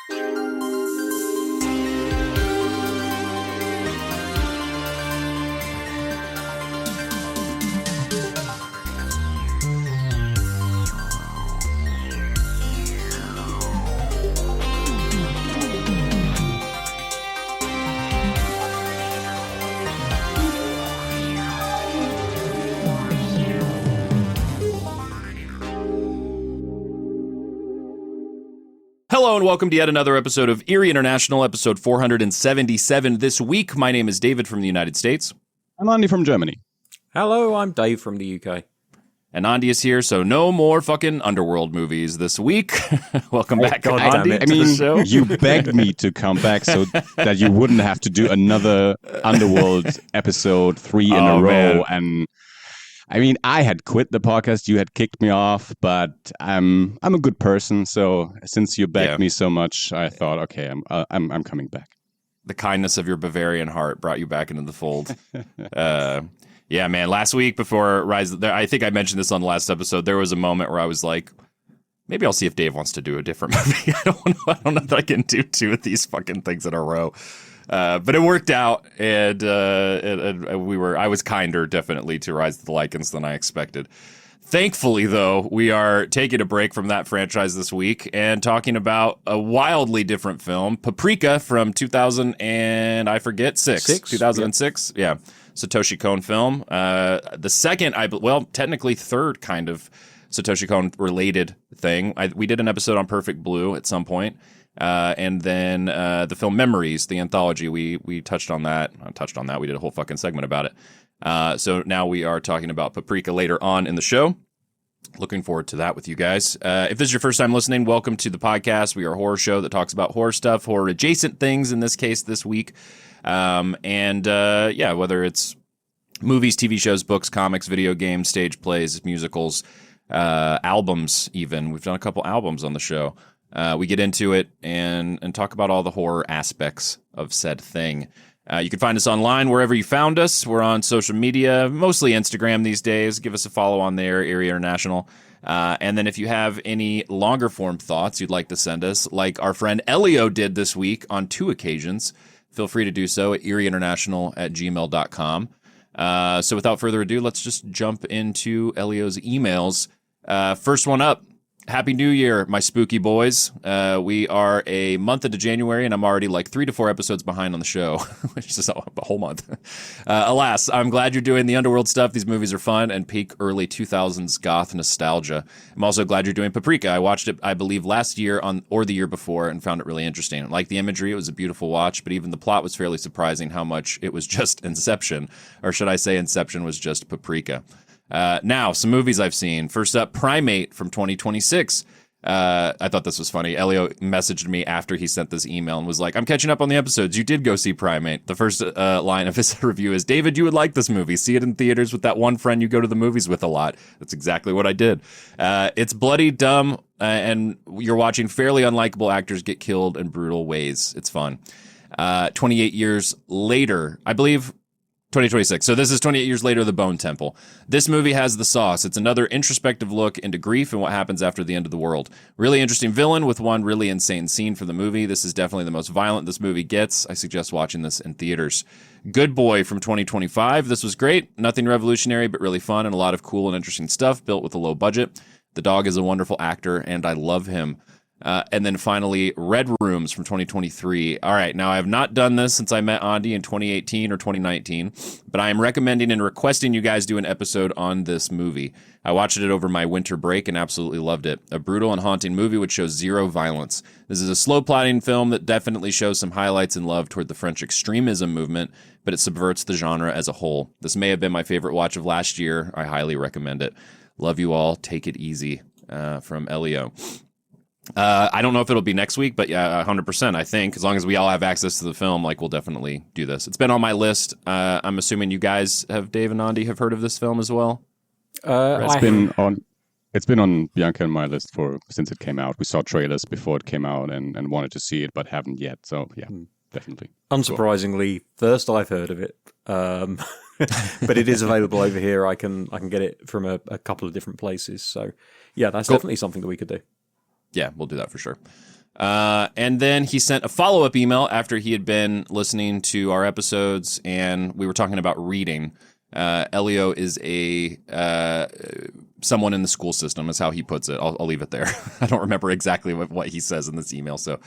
Hello and welcome to yet another episode of Eerie International, episode 477 this week. My name is David from the United States. I'm Andi from Germany. Hello, I'm Dave from the UK. And Andi is here, so no more fucking Underworld movies this week. Welcome back, God Andi, damn to the show. You begged me to come back so that you wouldn't have to do another Underworld episode 3 in a row. Man. And I mean, I had quit the podcast. You had kicked me off, but I'm a good person. So since you begged me so much, I thought, okay, I'm coming back. The kindness of your Bavarian heart brought you back into the fold. Yeah, man. Last week before Rise, I think I mentioned this on the last episode. There was a moment where I was like, maybe I'll see if Dave wants to do a different movie. I don't know that I can do two of these fucking things in a row. But it worked out, and I was kinder, definitely, to Rise of the Lycans than I expected. Thankfully, though, we are taking a break from that franchise this week and talking about a wildly different film, Paprika from 2006. Yeah, Satoshi Kon film. The second, technically third kind of Satoshi Kon related thing. We did an episode on Perfect Blue at some point. And then the film Memories, the anthology, we touched on that. We did a whole fucking segment about it. So now we are talking about Paprika later on in the show. Looking forward to that with you guys. If this is your first time listening, welcome to the podcast. We are a horror show that talks about horror stuff, horror adjacent things, in this case this week. Whether it's movies, TV shows, books, comics, video games, stage plays, musicals, albums even. We've done a couple albums on the show. We get into it and talk about all the horror aspects of said thing. You can find us online wherever you found us. We're on social media, mostly Instagram these days. Give us a follow on there, Eerie International. And then if you have any longer form thoughts you'd like to send us, like our friend Elio did this week on 2 occasions, feel free to do so at eerieinternational@gmail.com. So without further ado, let's just jump into Elio's emails. First one up. Happy New Year, my spooky boys. We are a month into January, and I'm already like 3 to 4 episodes behind on the show, which is a whole month. Alas, I'm glad you're doing the Underworld stuff. These movies are fun and peak early 2000s goth nostalgia. I'm also glad you're doing Paprika. I watched it, I believe, last year or the year before and found it really interesting. I liked the imagery. It was a beautiful watch, but even the plot was fairly surprising how much it was just Inception. Or should I say Inception was just Paprika. Now, some movies I've seen. First up, Primate from 2026. I thought this was funny. Elio messaged me after he sent this email and was like, I'm catching up on the episodes. You did go see Primate. The first line of his review is, David, you would like this movie. See it in theaters with that one friend you go to the movies with a lot. That's exactly what I did. It's bloody, dumb, and you're watching fairly unlikable actors get killed in brutal ways. It's fun. 28 years later, I believe... 2026. So this is 28 years later, The Bone Temple. This movie has the sauce. It's another introspective look into grief and what happens after the end of the world. Really interesting villain with one really insane scene for the movie. This is definitely the most violent this movie gets. I suggest watching this in theaters. Good Boy from 2025. This was great. Nothing revolutionary, but really fun and a lot of cool and interesting stuff built with a low budget. The dog is a wonderful actor, and I love him. And then finally, Red Rooms from 2023. All right, now I have not done this since I met Andi in 2018 or 2019, but I am recommending and requesting you guys do an episode on this movie. I watched it over my winter break and absolutely loved it. A brutal and haunting movie which shows zero violence. This is a slow plotting film that definitely shows some highlights and love toward the French extremism movement, but it subverts the genre as a whole. This may have been my favorite watch of last year. I highly recommend it. Love you all. Take it easy. From Elio. I don't know if it'll be next week, but yeah, 100%, I think. As long as we all have access to the film, like, we'll definitely do this. It's been on my list. I'm assuming you guys Dave and Andi have heard of this film as well? It's been on Bianca and my list since it came out. We saw trailers before it came out and wanted to see it, but haven't yet. So yeah, definitely. Unsurprisingly, first I've heard of it. But it is available over here. I can get it from a couple of different places. So yeah, that's definitely something that we could do. Yeah, we'll do that for sure. And then he sent a follow-up email after he had been listening to our episodes, and we were talking about reading. Elio is someone in the school system, is how he puts it. I'll leave it there. I don't remember exactly what he says in this email. So,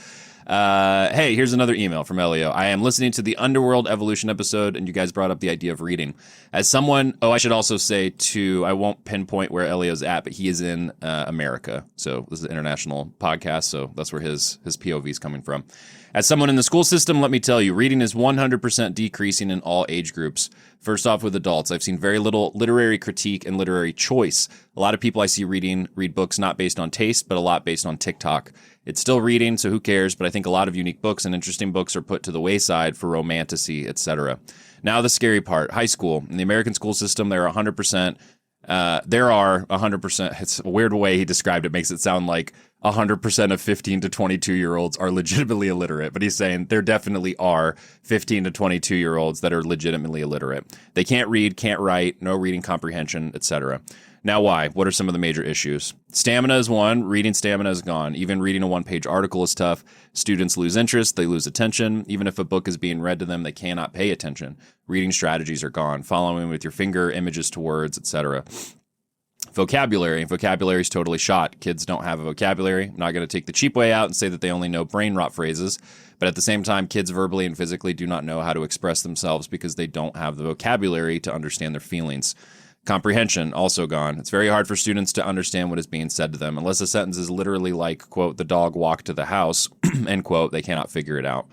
hey, here's another email from Elio. I am listening to the Underworld Evolution episode, and you guys brought up the idea of reading. As someone, I should also say, too, I won't pinpoint where Elio's at, but he is in America. So this is an international podcast, so that's where his POV is coming from. As someone in the school system, let me tell you, reading is 100% decreasing in all age groups. First off, with adults, I've seen very little literary critique and literary choice. A lot of people I see read books not based on taste, but a lot based on TikTok. It's still reading, so who cares? But I think a lot of unique books and interesting books are put to the wayside for romantasy, etc. Now the scary part, high school. In the American school system, there are 100%. It's a weird way he described it, makes it sound like 100% of 15 to 22-year-olds are legitimately illiterate. But he's saying there definitely are 15 to 22-year-olds that are legitimately illiterate. They can't read, can't write, no reading comprehension, etc. Now, why? What are some of the major issues? Stamina is one. Reading stamina is gone. Even reading a one-page article is tough. Students lose interest. They lose attention. Even if a book is being read to them, they cannot pay attention. Reading strategies are gone. Following with your finger, images to words, etc. Vocabulary. Vocabulary is totally shot. Kids don't have a vocabulary. I'm not going to take the cheap way out and say that they only know brain rot phrases. But at the same time, kids verbally and physically do not know how to express themselves because they don't have the vocabulary to understand their feelings. Comprehension, also gone. It's very hard for students to understand what is being said to them. Unless a sentence is literally like, quote, the dog walked to the house, end quote, they cannot figure it out.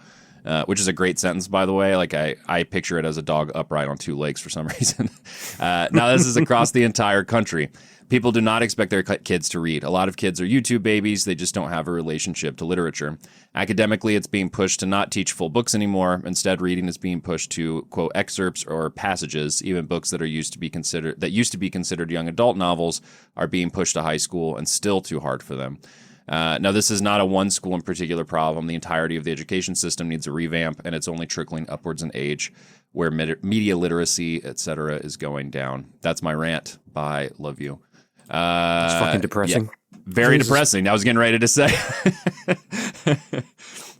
Which is a great sentence, by the way. Like I picture it as a dog upright on two legs for some reason. Now, this is across the entire country. People do not expect their kids to read. A lot of kids are YouTube babies. They just don't have a relationship to literature. Academically, it's being pushed to not teach full books anymore. Instead, reading is being pushed to, quote, excerpts or passages. Even books that used to be considered young adult novels are being pushed to high school and still too hard for them. Now, this is not a one school in particular problem. The entirety of the education system needs a revamp, and it's only trickling upwards in age, where media literacy, etc., is going down. That's my rant. Bye. Love you. It's fucking depressing. Yeah, very depressing. I was getting ready to say.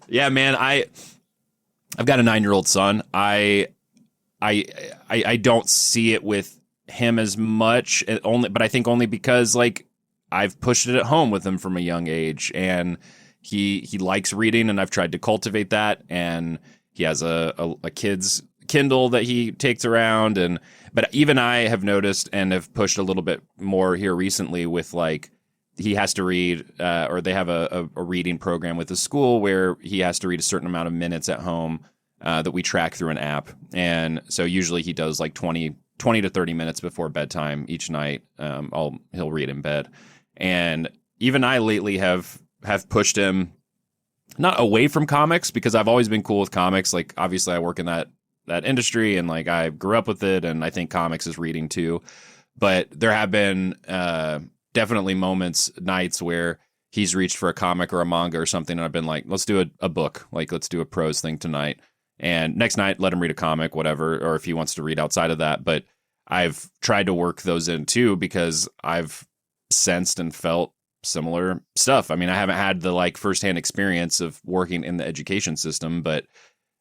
Yeah, man. I've got a 9-year-old son. I don't see it with him as much, but I think only because like I've pushed it at home with him from a young age, and he likes reading, and I've tried to cultivate that. And he has a kid's Kindle that he takes around, but even I have noticed and have pushed a little bit more here recently with like he has to read, or they have a reading program with the school where he has to read a certain amount of minutes at home that we track through an app. And so usually he does like 20 to 30 minutes before bedtime each night. He'll read in bed. And even I lately have pushed him not away from comics, because I've always been cool with comics. Like obviously I work in that industry, and like I grew up with it, and I think comics is reading too. But there have been definitely nights where he's reached for a comic or a manga or something, and I've been like, let's do a book, like let's do a prose thing tonight. And next night, let him read a comic, whatever, or if he wants to read outside of that. But I've tried to work those in too, because I've sensed and felt similar stuff. I mean, I haven't had the like firsthand experience of working in the education system, but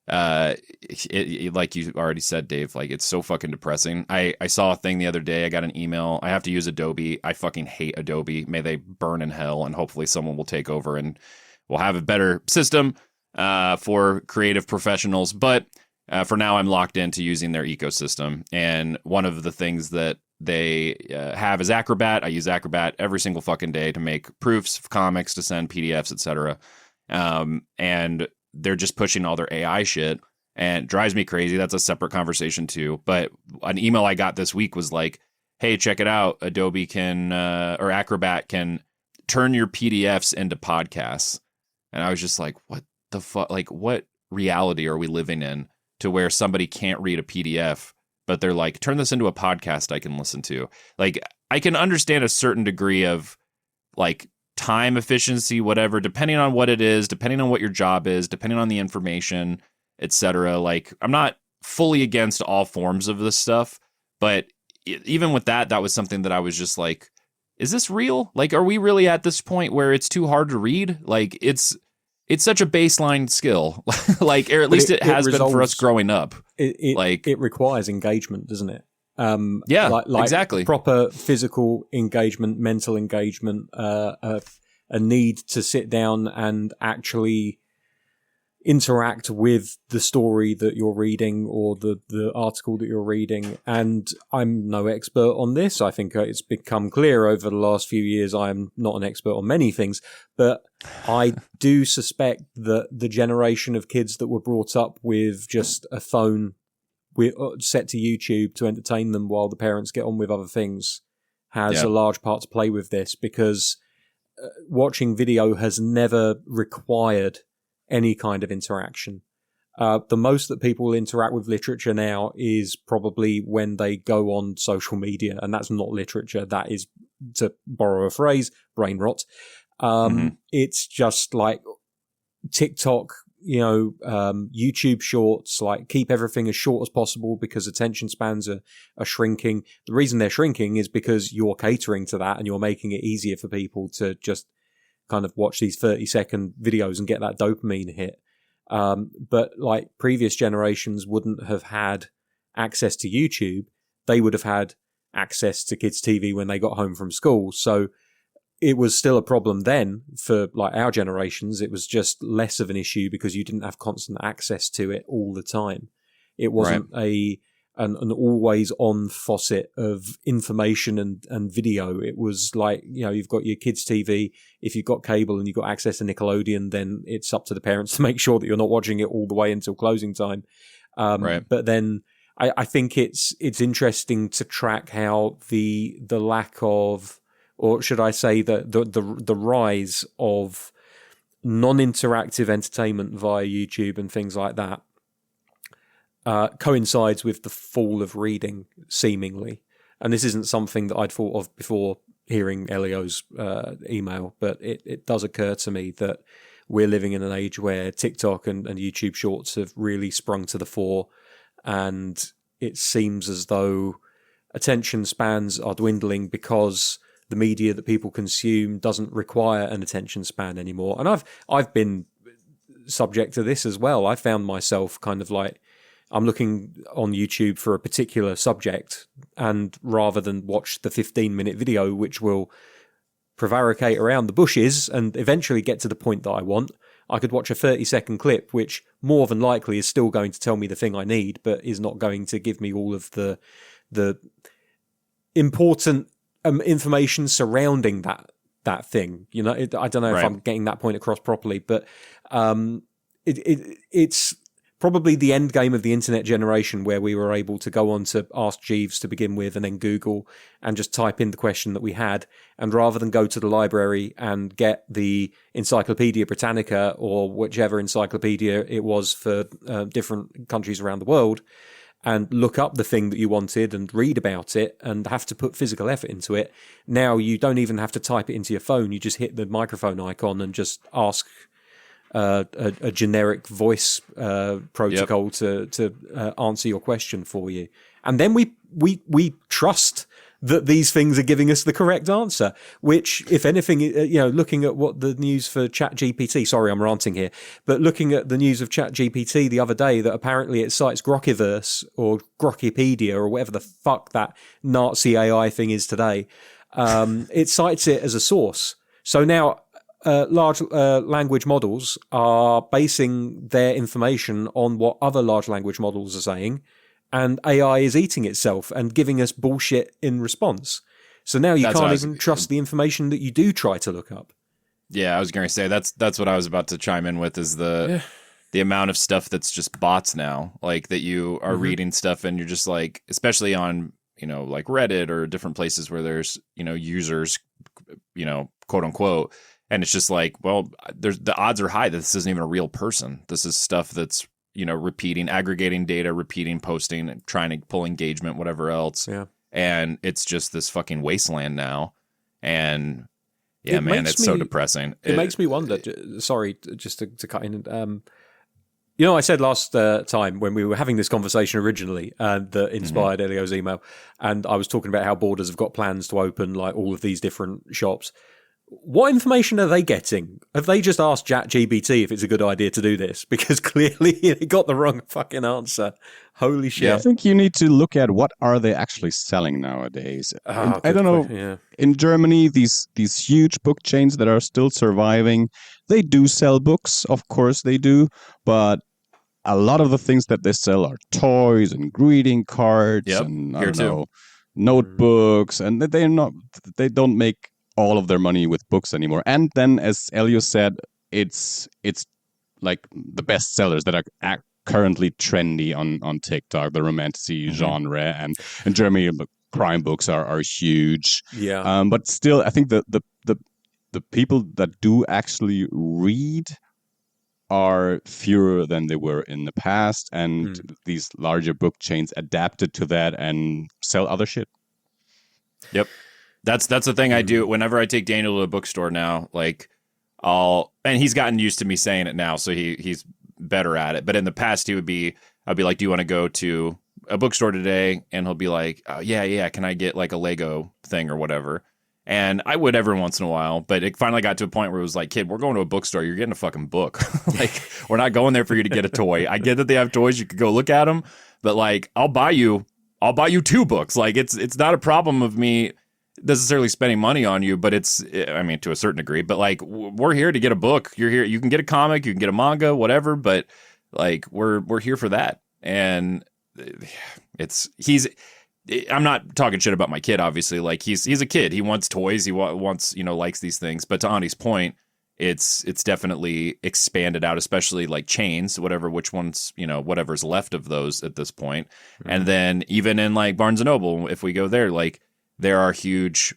like you already said, Dave, like it's so fucking depressing. I saw a thing the other day. I got an email. I have to use Adobe. I fucking hate Adobe. May they burn in hell, and hopefully someone will take over and we'll have a better system for creative professionals. But for now, I'm locked into using their ecosystem. And one of the things that they have is Acrobat. I use Acrobat every single fucking day to make proofs of comics, to send PDFs, etc. And they're just pushing all their AI shit, and it drives me crazy. That's a separate conversation too. But an email I got this week was like, hey, check it out. Adobe can, or Acrobat can turn your PDFs into podcasts. And I was just like, what the fuck? Like, what reality are we living in to where somebody can't read a PDF, but they're like, turn this into a podcast I can listen to? Like, I can understand a certain degree of like time efficiency, whatever, depending on what it is, depending on what your job is, depending on the information, etc. Like, I'm not fully against all forms of this stuff, but even with that was something that I was just like, is this real? Like, are we really at this point where it's too hard to read? Like, it's it's such a baseline skill, like, or at least it has been for us growing up. It requires engagement, doesn't it? Like exactly. Proper physical engagement, mental engagement, a need to sit down and actually interact with the story that you're reading or the article that you're reading. And I'm no expert on this. I think it's become clear over the last few years I'm not an expert on many things, but I do suspect that the generation of kids that were brought up with just a phone set to YouTube to entertain them while the parents get on with other things has a large part to play with this, because watching video has never required any kind of interaction. The most that people interact with literature now is probably when they go on social media, and that's not literature. That is, to borrow a phrase, brain rot. It's just like TikTok, YouTube shorts, like keep everything as short as possible because attention spans are shrinking. The reason they're shrinking is because you're catering to that and you're making it easier for people to just kind of watch these 30-second videos and get that dopamine hit. But like previous generations wouldn't have had access to YouTube. They would have had access to kids' TV when they got home from school. So it was still a problem then for like our generations. It was just less of an issue because you didn't have constant access to it all the time. It wasn't an always on faucet of information and video. It was like, you've got your kids' TV. If you've got cable and you've got access to Nickelodeon, then it's up to the parents to make sure that you're not watching it all the way until closing time. But then I think it's interesting to track how the lack of, or should I say the rise of non-interactive entertainment via YouTube and things like that coincides with the fall of reading, seemingly. And this isn't something that I'd thought of before hearing Elio's email, but it does occur to me that we're living in an age where TikTok and YouTube Shorts have really sprung to the fore, and it seems as though attention spans are dwindling because the media that people consume doesn't require an attention span anymore. And I've been subject to this as well. I found myself kind of like, I'm looking on YouTube for a particular subject, and rather than watch the 15-minute video, which will prevaricate around the bushes and eventually get to the point that I want, I could watch a 30-second clip, which more than likely is still going to tell me the thing I need, but is not going to give me all of the important information surrounding that thing. I don't know if I'm getting that point across properly, but it's probably the end game of the internet generation, where we were able to go on to Ask Jeeves to begin with and then Google and just type in the question that we had. And rather than go to the library and get the Encyclopedia Britannica or whichever encyclopedia it was for different countries around the world, and look up the thing that you wanted and read about it and have to put physical effort into it, now you don't even have to type it into your phone. You just hit the microphone icon and just ask a generic voice protocol to answer your question for you. And then we trust that these things are giving us the correct answer, which, if anything, looking at what the news for ChatGPT, sorry, I'm ranting here, but looking at the news of ChatGPT the other day, that apparently it cites Grokkiverse or Grokkipedia or whatever the fuck that Nazi AI thing is today. It cites it as a source. So now large language models are basing their information on what other large language models are saying, and AI is eating itself and giving us bullshit in response. So now you can't even trust the information that you do try to look up. Yeah, I was going to say that's what I was about to chime in with, is the amount of stuff that's just bots now, like that you are reading stuff and you're just like, especially on, like Reddit or different places where there's, users, quote unquote. And it's just like, well, the odds are high that this isn't even a real person. This is stuff that's, repeating, aggregating data, repeating, posting, and trying to pull engagement, whatever else. Yeah. And it's just this fucking wasteland now. And yeah, man, it's so depressing. It makes me wonder, sorry, just to cut in. I said last time when we were having this conversation originally, that inspired Elio's email, and I was talking about how Borders have got plans to open like all of these different shops. What information are they getting? Have they just asked ChatGPT if it's a good idea to do this? Because clearly they got the wrong fucking answer. Holy shit. I think you need to look at what are they actually selling nowadays. I don't know. Yeah. In Germany, these huge book chains that are still surviving, they do sell books. Of course they do. But a lot of the things that they sell are toys and greeting cards and I don't know, notebooks. And they don't make all of their money with books anymore. And then, as Elio said, it's like the best sellers that are currently trendy on TikTok, the romantasy genre, and in Germany, crime books are huge. Yeah. But still, I think the people that do actually read are fewer than they were in the past, and these larger book chains adapted to that and sell other shit. Yep. That's the thing I do whenever I take Daniel to a bookstore now. Like, and he's gotten used to me saying it now, so he's better at it. But in the past, I'd be like, "Do you want to go to a bookstore today?" And he'll be like, "Oh, yeah. Can I get like a Lego thing or whatever?" And I would every once in a while, but it finally got to a point where it was like, "Kid, we're going to a bookstore. You're getting a fucking book. Like, we're not going there for you to get a toy. I get that they have toys. You could go look at them, but like, I'll buy you 2 books. Like, it's not a problem of me necessarily spending money on you, but I mean, to a certain degree, but like, we're here to get a book. You're here. You can get a comic, you can get a manga, whatever, but like, we're here for that." And I'm not talking shit about my kid, obviously. Like, he's a kid. He wants toys. He wants, likes these things. But to Andi's point, it's definitely expanded out, especially like chains, which ones, whatever's left of those at this point. Mm-hmm. And then even in like Barnes and Noble, if we go there, like, there are huge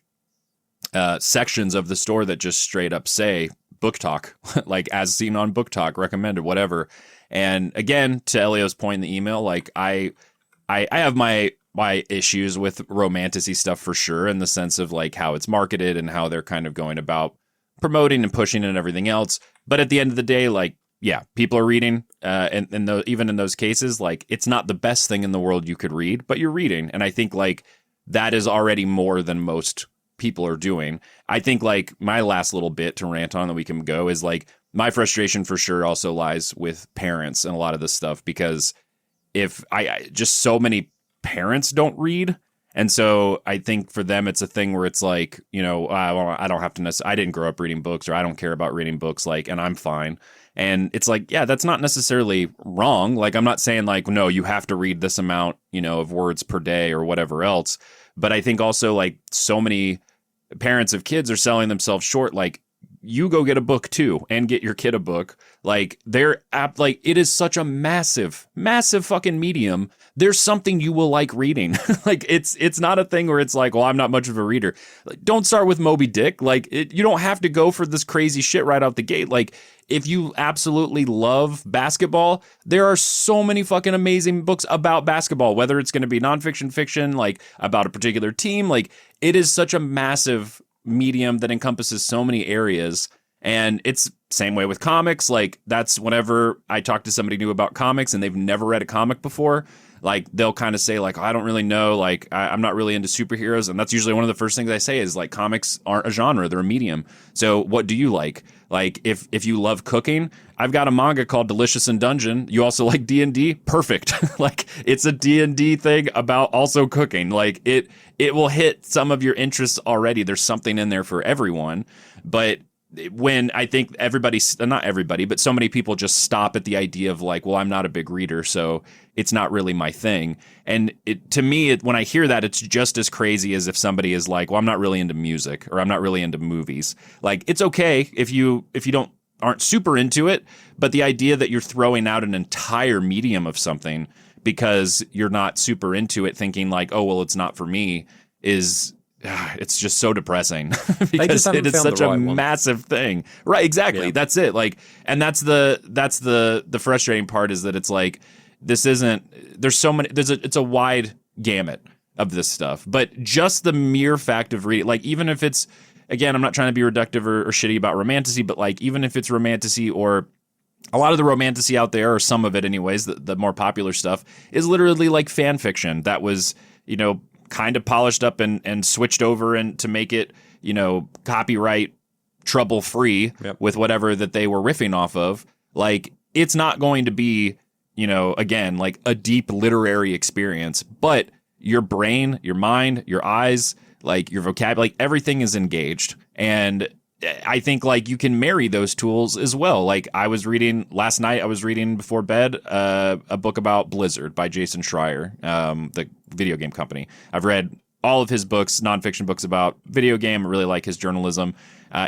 sections of the store that just straight up say Book Talk, like as seen on Book Talk, recommended, whatever. And again, to Elio's point in the email, like I have my issues with romantasy stuff for sure, in the sense of like how it's marketed and how they're kind of going about promoting and pushing and everything else. But at the end of the day, like, yeah, people are reading, and even in those cases, like, it's not the best thing in the world you could read, but you're reading. And I think like that is already more than most people are doing. I think like my last little bit to rant on that we can go is like, my frustration for sure also lies with parents and a lot of this stuff, because if I just so many parents don't read. And so I think for them, it's a thing where it's like, I don't have to I didn't grow up reading books, or I don't care about reading books, like, and I'm fine. And it's like, yeah, that's not necessarily wrong. Like, I'm not saying like, no, you have to read this amount, of words per day or whatever else. But I think also like so many parents of kids are selling themselves short. Like, you go get a book too and get your kid a book. Like, it is such a massive, massive fucking medium. There's something you will like reading. Like, it's not a thing where it's like, well, I'm not much of a reader. Like, don't start with Moby Dick. Like, you don't have to go for this crazy shit right out the gate. Like, if you absolutely love basketball, there are so many fucking amazing books about basketball, whether it's going to be nonfiction, fiction, like about a particular team. Like, it is such a massive medium that encompasses so many areas. And it's same way with comics. Like, that's whenever I talk to somebody new about comics and they've never read a comic before, like, they'll kind of say like, I don't really know, like, I'm not really into superheroes. And that's usually one of the first things I say is like, comics aren't a genre, they're a medium. So what do you like? Like, if you love cooking, I've got a manga called Delicious in Dungeon. You also like D&D? Perfect. Like, it's a D&D thing about also cooking. Like, it will hit some of your interests already. There's something in there for everyone. But when I think not everybody, but so many people just stop at the idea of like, well, I'm not a big reader, so it's not really my thing. And to me, when I hear that, it's just as crazy as if somebody is like, well, I'm not really into music, or I'm not really into movies. Like, it's okay if you aren't super into it, but the idea that you're throwing out an entire medium of something because you're not super into it, thinking like, oh, well, it's not for me, it's just so depressing because it is such a massive thing. Right, exactly. Yeah. That's it. Like, and that's the frustrating part, is that it's like, it's a wide gamut of this stuff. But just the mere fact of reading, like, even if it's, again, I'm not trying to be reductive or shitty about romantasy, but like, even if it's romantasy, or a lot of the romantasy out there, or some of it anyways, the more popular stuff is literally like fan fiction that was, kind of polished up and switched over and to make it, copyright trouble free with whatever that they were riffing off of. Like, it's not going to be, again, like a deep literary experience, but your brain, your mind, your eyes, like your vocabulary, like everything is engaged. And I think like you can marry those tools as well. Like last night I was reading before bed a book about Blizzard by Jason Schreier, the video game company. I've read all of his books, nonfiction books about video game. I really like his journalism.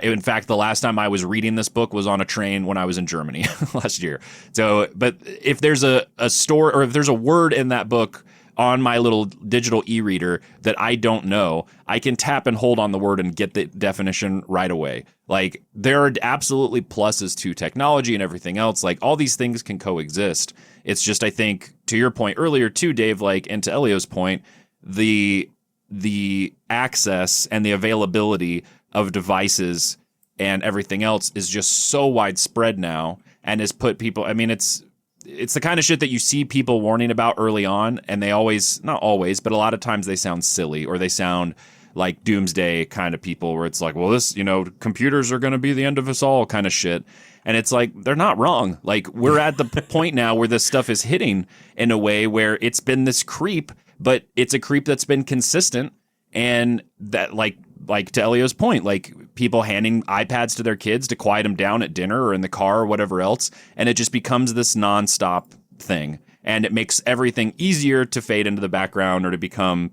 In fact, the last time I was reading this book was on a train when I was in Germany last year. So, but if there's a story or if there's a word in that book on my little digital e-reader that I don't know, I can tap and hold on the word and get the definition right away. Like, there are absolutely pluses to technology and everything else. Like, all these things can coexist. It's just, I think, to your point earlier too, Dave, like, and to Elio's point, the access and the availability of devices and everything else is just so widespread now and has put people, I mean, it's the kind of shit that you see people warning about early on, and they always, not always, but a lot of times they sound silly or they sound like doomsday kind of people where it's like, well, this, computers are going to be the end of us all kind of shit. And it's like, they're not wrong. Like, we're at the point now where this stuff is hitting in a way where it's been this creep, but it's a creep that's been consistent. And that, like to Elio's point, like people handing iPads to their kids to quiet them down at dinner or in the car or whatever else. And it just becomes this nonstop thing. And it makes everything easier to fade into the background or to become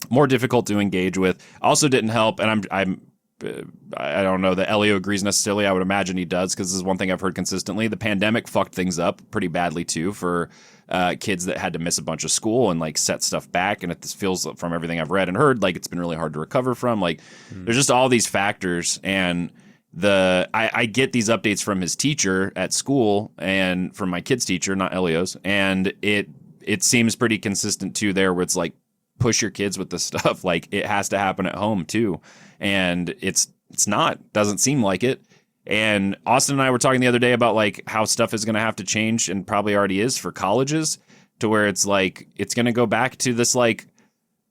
more difficult to engage with. Also didn't help. And I don't know that Elio agrees necessarily. I would imagine he does, because this is one thing I've heard consistently. The pandemic fucked things up pretty badly too for kids that had to miss a bunch of school and like set stuff back. And it feels, from everything I've read and heard, like it's been really hard to recover from. Like there's just all these factors. And I get these updates from his teacher at school and from my kid's teacher, not Elio's. And it seems pretty consistent too there, where it's like, push your kids with this stuff. Like, it has to happen at home too. And it's doesn't seem like it. And Austin and I were talking the other day about like how stuff is going to have to change, and probably already is, for colleges, to where it's like, it's going to go back to this like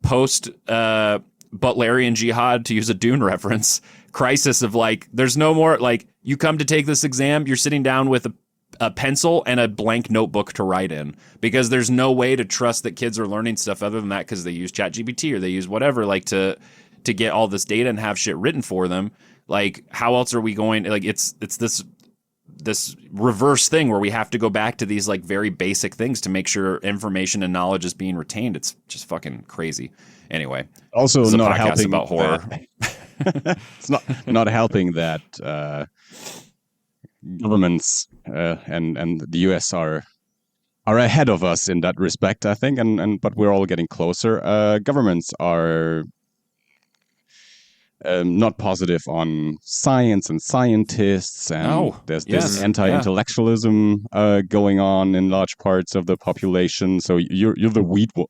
post Butlerian jihad, to use a Dune reference, crisis of like, there's no more, like, you come to take this exam, you're sitting down with a pencil and a blank notebook to write in, because there's no way to trust that kids are learning stuff other than that, because they use ChatGPT or they use whatever, like to get all this data and have shit written for them. Like, how else are we going? Like, it's this reverse thing where we have to go back to these like very basic things to make sure information and knowledge is being retained. It's just fucking crazy. Anyway, also it's a not podcast helping about horror. It's not helping that governments and the US are ahead of us in that respect, I think, but we're all getting closer. Governments are not positive on science and scientists, and there's this anti-intellectualism going on in large parts of the population. So you're the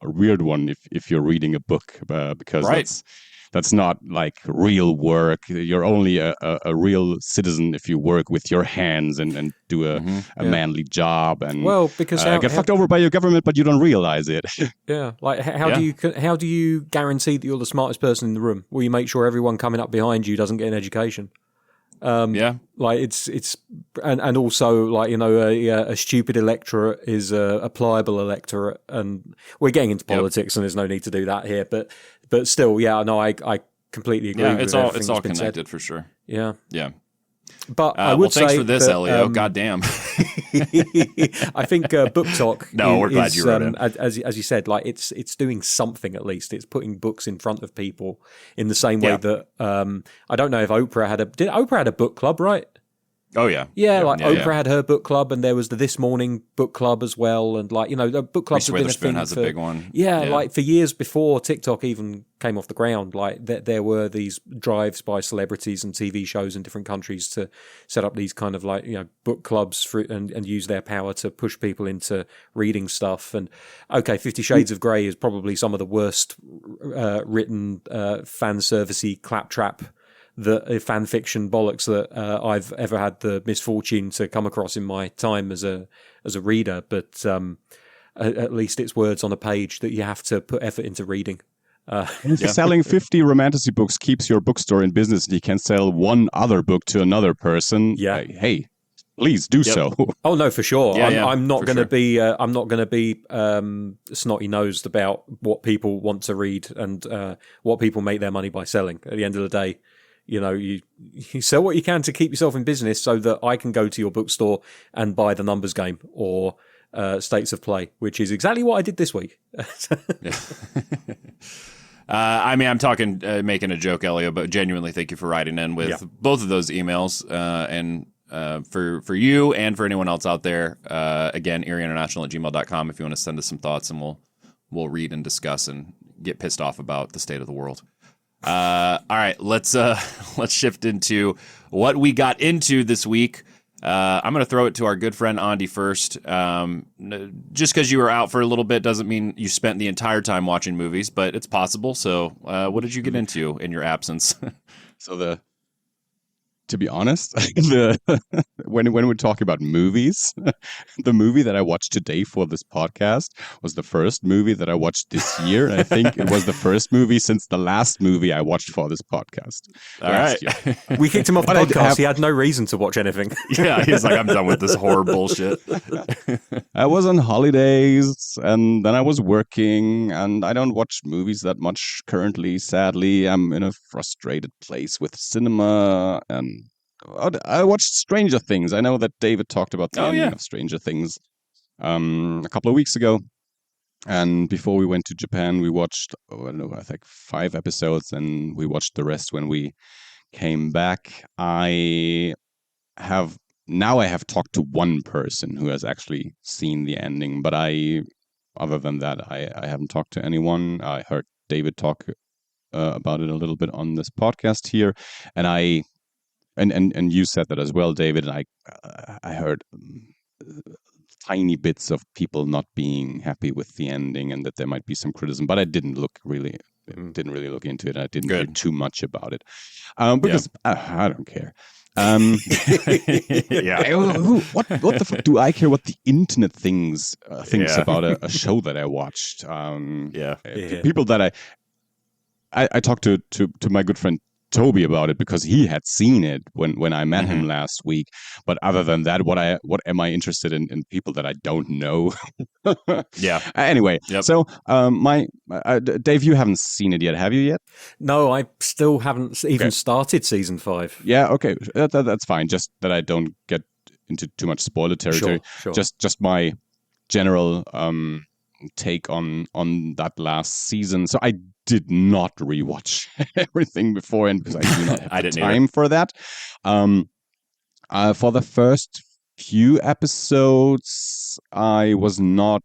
weird one if you're reading a book, because that's not like real work. You're only a real citizen if you work with your hands and do a manly job, and because get fucked over by your government, but you don't realize it. Yeah, like how do you guarantee that you're the smartest person in the room? Will you make sure everyone coming up behind you doesn't get an education? Like it's and also, like, a stupid electorate is a pliable electorate, and we're getting into politics, and there's no need to do that here. But still, I completely agree. Yeah, with it's all connected said. for sure. Yeah. But I would thanks say for this, that, Elio. Goddamn. I think Book Talk. We're glad you wrote it. As you said, like it's doing something at least. It's putting books in front of people in the same way that I don't know if Oprah had a book club, right? Oh yeah. Oprah had her book club, and there was the This Morning book club as well, and the book clubs have been a thing has a big one. Like for years before TikTok even came off the ground. Like there were these drives by celebrities and TV shows in different countries to set up these kind of book clubs and use their power to push people into reading stuff. And 50 Shades of Grey is probably some of the worst written fan servicey claptrap, the fan fiction bollocks that I've ever had the misfortune to come across in my time as a reader. But at least it's words on a page that you have to put effort into reading. If selling 50 romantasy books keeps your bookstore in business and you can sell one other book to another person, hey, please do so. Oh no, for sure. I'm not going to be. I'm not going to be snotty nosed about what people want to read and what people make their money by selling. At the end of the day, you sell what you can to keep yourself in business, so that I can go to your bookstore and buy the Numbers Game or States of Play, which is exactly what I did this week. I mean, I'm talking, making a joke, Elio, but genuinely thank you for writing in with both of those emails. And for you and for anyone else out there, again, eerieinternational@gmail.com if you want to send us some thoughts, and we'll read and discuss and get pissed off about the state of the world. All right, let's shift into what we got into this week. I'm going to throw it to our good friend Andi first. Just because you were out for a little bit doesn't mean you spent the entire time watching movies, but it's possible. So what did you get into in your absence? To be honest, when we're talking about movies, the movie that I watched today for this podcast was the first movie that I watched this year. And I think it was the first movie since the last movie I watched for this podcast. All right. We kicked him off the podcast. He had no reason to watch anything. Yeah, he's like, I'm done with this horror bullshit. I was on holidays and then I was working, and I don't watch movies that much currently, sadly. I'm in a frustrated place with cinema, and I watched Stranger Things. I know that David talked about the ending of Stranger Things a couple of weeks ago. And before we went to Japan, we watched, I think 5 episodes, and we watched the rest when we came back. I have talked to one person who has actually seen the ending, but other than that, I haven't talked to anyone. I heard David talk about it a little bit on this podcast here, and And you said that as well, David. And I heard tiny bits of people not being happy with the ending, and that there might be some criticism. But I didn't really look into it. I didn't hear too much about it because I don't care. What the fuck do I care what the internet thinks about a show that I watched? People that I talked to my good friend Toby about it because he had seen it when I met him last week. But other than that, what am I interested in people that I don't know? Anyway, so Dave, you haven't seen it yet, have you yet? No, I still haven't even started season 5. Yeah, okay, that's fine. Just that I don't get into too much spoiler territory. Sure. Just my general take on that last season. So I did not rewatch everything before, and because I do not have the time for that. For the first few episodes, I was not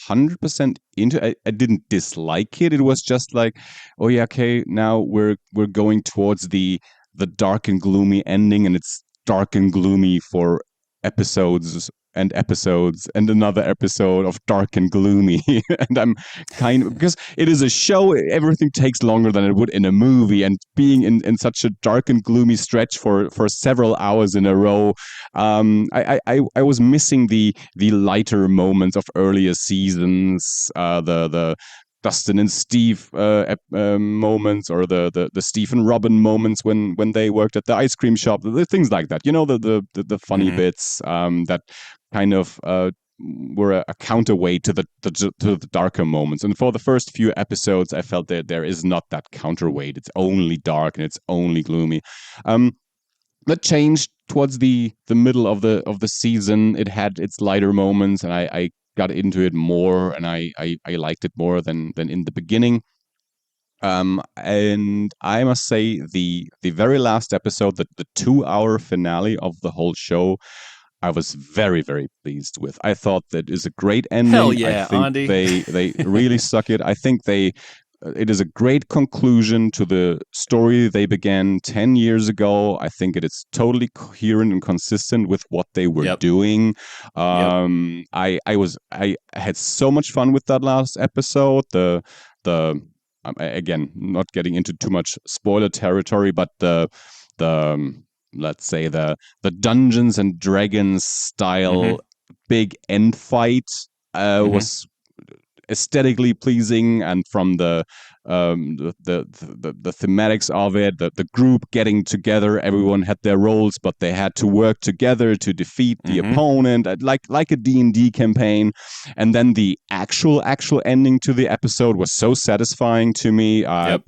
100% into it. I didn't dislike it. It was just like, oh yeah, okay, now we're going towards the dark and gloomy ending, and it's dark and gloomy for episodes and another episode of dark and gloomy. And I'm because it is a show, everything takes longer than it would in a movie, and being in such a dark and gloomy stretch for several hours in a row, I was missing the lighter moments of earlier seasons, the Dustin and Steve moments, or the Steve and Robin moments when they worked at the ice cream shop, things like that. The funny bits that kind of were a counterweight to the darker moments. And for the first few episodes, I felt that there is not that counterweight. It's only dark and it's only gloomy. That changed towards the middle of the season. It had its lighter moments, and I got into it more, and I liked it more than in the beginning. And I must say the very last episode, the 2-hour finale of the whole show, I was very, very pleased with. I thought that is a great ending. Hell yeah, I think Andi. They really suck it. I think it is a great conclusion to the story they began 10 years ago. I think it is totally coherent and consistent with what they were doing. I had so much fun with that last episode. Again, not getting into too much spoiler territory, but the let's say the Dungeons and Dragons style big end fight was aesthetically pleasing, and from the the thematics of it, the group getting together. Everyone had their roles, but they had to work together to defeat the opponent, like a D&D campaign. And then the actual ending to the episode was so satisfying to me. I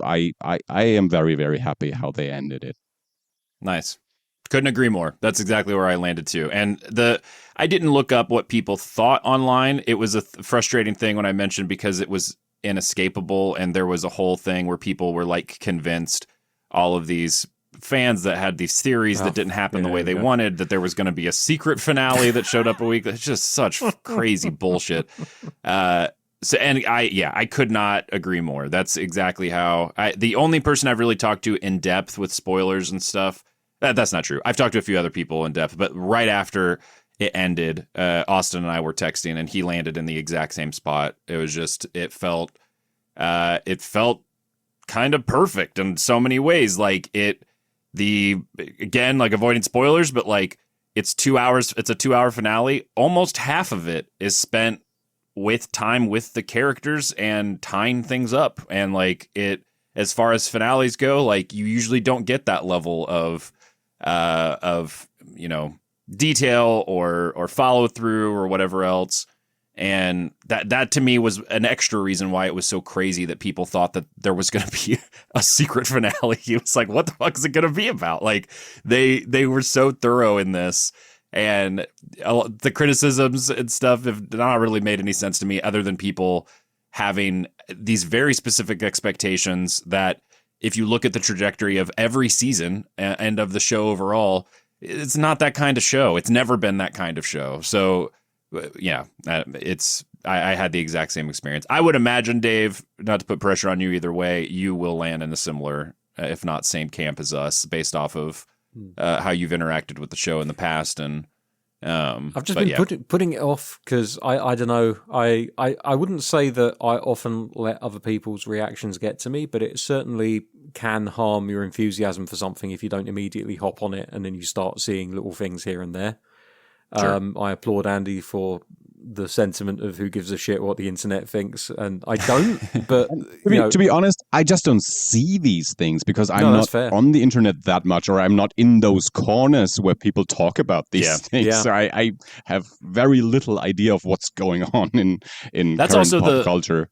am very, very happy how they ended it. Nice. Couldn't agree more. That's exactly where I landed too. And I didn't look up what people thought online. It was a frustrating thing when I mentioned, because it was inescapable, and there was a whole thing where people were like convinced, all of these fans that had these theories that didn't happen the way they wanted, that there was going to be a secret finale that showed up a week. It's just such crazy bullshit. I could not agree more. That's exactly how the only person I've really talked to in depth with spoilers and stuff. That's not true. I've talked to a few other people in depth, but right after it ended, Austin and I were texting, and he landed in the exact same spot. It was just, it felt kind of perfect in so many ways. Like again, like avoiding spoilers, but like it's 2 hours. It's a 2 hour finale. Almost half of it is spent with time with the characters and tying things up. And like as far as finales go, like you usually don't get that level of detail or follow through or whatever else. And that to me was an extra reason why it was so crazy that people thought that there was going to be a secret finale. It was like, what the fuck is it going to be about? Like they were so thorough in this, and the criticisms and stuff have not really made any sense to me, other than people having these very specific expectations that, if you look at the trajectory of every season and of the show overall, it's not that kind of show. It's never been that kind of show. So yeah, I had the exact same experience. I would imagine, Dave, not to put pressure on you either way, you will land in a similar, if not same camp as us, based off of how you've interacted with the show in the past. And I've just been putting it off because I don't know. I wouldn't say that I often let other people's reactions get to me, but it certainly can harm your enthusiasm for something if you don't immediately hop on it and then you start seeing little things here and there. Sure. I applaud Andy for the sentiment of who gives a shit what the internet thinks, and I don't. But to be honest, I just don't see these things because I'm not on the internet that much, or I'm not in those corners where people talk about these things. Yeah. So I have very little idea of what's going on in that's current also pop culture.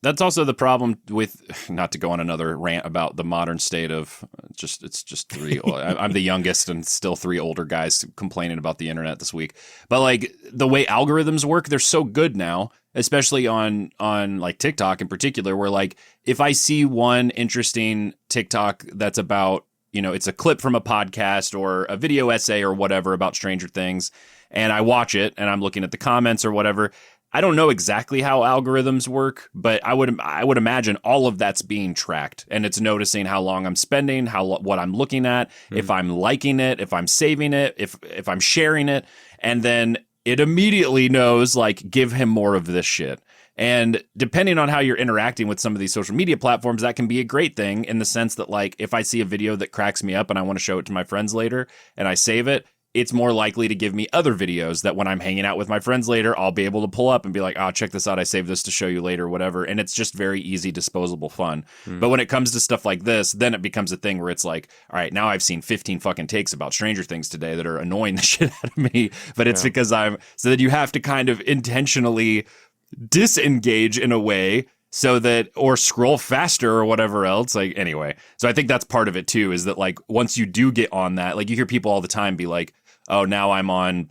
That's also the problem with, not to go on another rant about the modern state of it's just three. I'm the youngest and still three older guys complaining about the internet this week. But like the way algorithms work, they're so good now, especially on like TikTok in particular, where like if I see one interesting TikTok that's about, it's a clip from a podcast or a video essay or whatever about Stranger Things, and I watch it and I'm looking at the comments or whatever, I don't know exactly how algorithms work, but I would imagine all of that's being tracked, and it's noticing how long I'm spending, what I'm looking at, if I'm liking it, if I'm saving it, if I'm sharing it, and then it immediately knows, like, give him more of this shit. And depending on how you're interacting with some of these social media platforms, that can be a great thing in the sense that, like, if I see a video that cracks me up and I want to show it to my friends later and I save it, it's more likely to give me other videos that when I'm hanging out with my friends later, I'll be able to pull up and be like, oh, check this out. I saved this to show you later, whatever. And it's just very easy, disposable fun. But when it comes to stuff like this, then it becomes a thing where it's like, all right, now I've seen 15 fucking takes about Stranger Things today that are annoying the shit out of me. But it's because so that you have to kind of intentionally disengage in a way so that, or scroll faster or whatever else. Like, anyway. So I think that's part of it too, is that like, once you do get on that, like you hear people all the time be like, oh, now I'm on,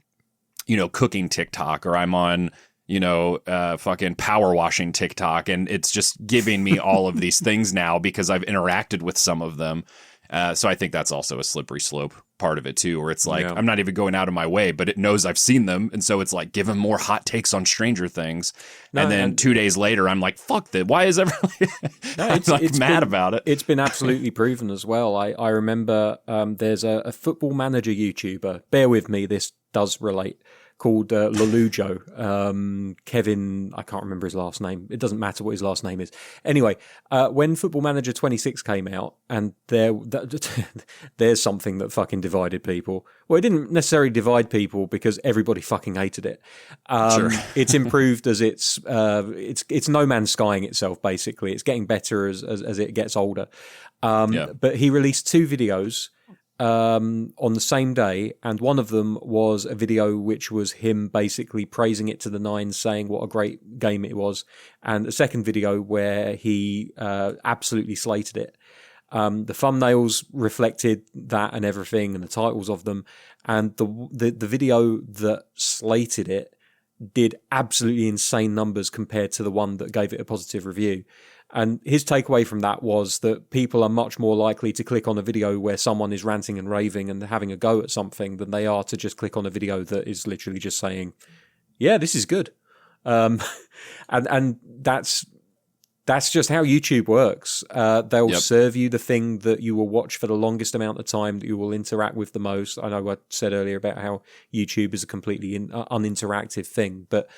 cooking TikTok, or I'm on, fucking power washing TikTok. And it's just giving me all of these things now because I've interacted with some of them. So I think that's also a slippery slope part of it too, where it's like, I'm not even going out of my way, but it knows I've seen them. And so it's like, give him more hot takes on Stranger Things. And then 2 days later, I'm like, fuck that. Why is everyone it's mad about it? It's been absolutely proven as well. I remember there's a football manager YouTuber, bear with me, this does relate, called Lolujo. Kevin, I can't remember his last name. It doesn't matter what his last name is. Anyway, when Football Manager 26 came out, and there's something that fucking divided people. Well, it didn't necessarily divide people because everybody fucking hated it. Sure. It's improved as it's No Man's Skying itself, basically. It's getting better as it gets older. But he released 2 videos on the same day, and one of them was a video which was him basically praising it to the nines, saying what a great game it was, and a second video where he absolutely slated it. The thumbnails reflected that and everything, and the titles of them, and the video that slated it did absolutely insane numbers compared to the one that gave it a positive review. And his takeaway from that was that people are much more likely to click on a video where someone is ranting and raving and having a go at something than they are to just click on a video that is literally just saying, yeah, this is good. And that's just how YouTube works. They'll serve you the thing that you will watch for the longest amount of time, that you will interact with the most. I know I said earlier about how YouTube is a completely uninteractive thing, but